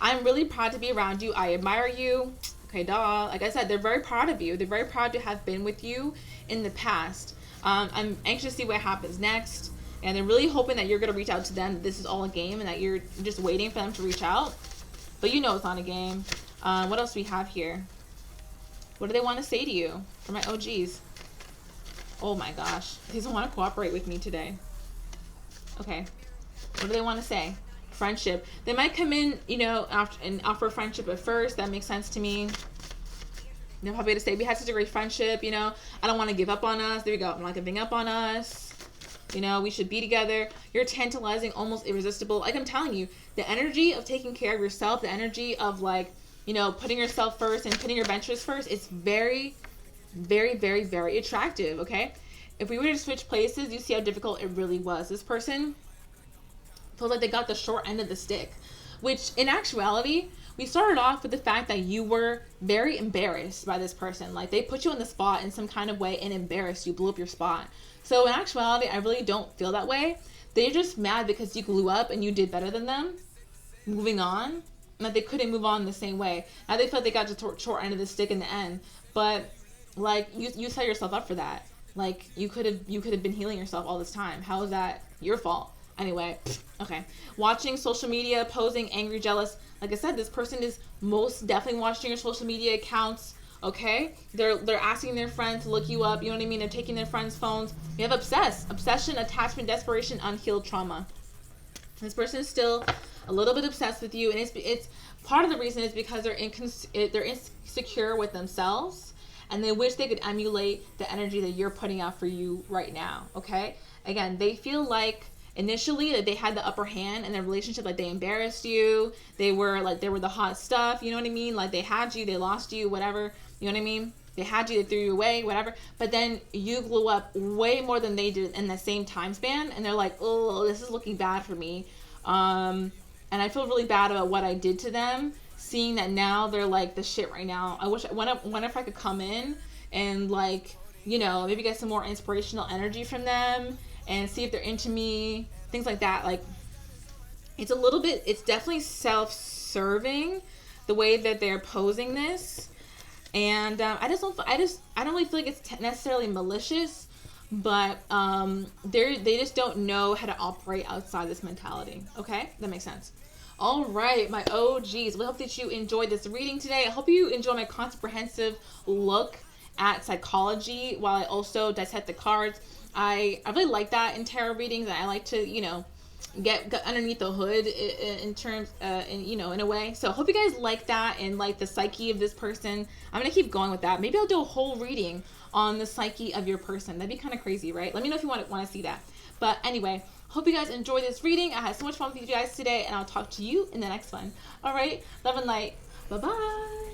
I'm really proud to be around you. I admire you. Okay, duh. Like I said, they're very proud of you. They're very proud to have been with you in the past. I'm anxious to see what happens next. And they're really hoping that you're going to reach out to them, that this is all a game and that you're just waiting for them to reach out. But you know it's not a game. What else do we have here? What do they want to say to you? For my OGs. Oh my gosh. They don't want to cooperate with me today. Okay. What do they want to say? Friendship. They might come in, you know, and offer friendship at first. That makes sense to me. They're probably going to say, we had such a great friendship, you know. I don't want to give up on us. There we go. I'm not giving up on us. You know, we should be together. You're tantalizing, almost irresistible. Like I'm telling you, the energy of taking care of yourself, the energy of like, you know, putting yourself first and putting your ventures first, it's very, very, very, very attractive, okay? If we were to switch places, you see how difficult it really was. This person feels like they got the short end of the stick, which in actuality, we started off with the fact that you were very embarrassed by this person. Like, they put you on the spot in some kind of way and embarrassed you, blew up your spot. So in actuality, I really don't feel that way. They're just mad because you blew up and you did better than them. Moving on. And that they couldn't move on the same way. Now they felt they got the short end of the stick in the end. But, like, you set yourself up for that. Like, you could have been healing yourself all this time. How is that your fault? Anyway, okay. Watching social media, posing, angry, jealous. Like I said, this person is most definitely watching your social media accounts. Okay, they're asking their friends to look you up. You know what I mean? They're taking their friends' phones. You have obsession, attachment, desperation, unhealed trauma. This person is still a little bit obsessed with you, and it's part of the reason is because they're insecure with themselves, and they wish they could emulate the energy that you're putting out for you right now. Okay, again, they feel like initially that they had the upper hand in their relationship, like they embarrassed you, they were the hot stuff, you know what I mean? Like, they had you, they lost you, whatever, you know what I mean? They had you, they threw you away, whatever. But then you blew up way more than they did in the same time span, and they're like, oh, this is looking bad for me. And I feel really bad about what I did to them, seeing that now they're like the shit right now. I wonder if I could come in and, like, you know, maybe get some more inspirational energy from them and see if they're into me, things like that. Like, it's definitely self-serving the way that they're posing this, and I don't really feel like it's necessarily malicious, but they just don't know how to operate outside this mentality. Okay, that makes sense. All right, my OGs. We hope that you enjoyed this reading today. I hope you enjoy my comprehensive look at psychology while I also dissect the cards. I really like that in tarot readings, and I like to, you know, get underneath the hood in terms, in a way. So I hope you guys like that and like the psyche of this person. I'm gonna keep going with that. Maybe I'll do a whole reading on the psyche of your person. That'd be kind of crazy, right? Let me know if you want to see that. But anyway, hope you guys enjoyed this reading. I had so much fun with you guys today, and I'll talk to you in the next one. All right, love and light. Bye bye.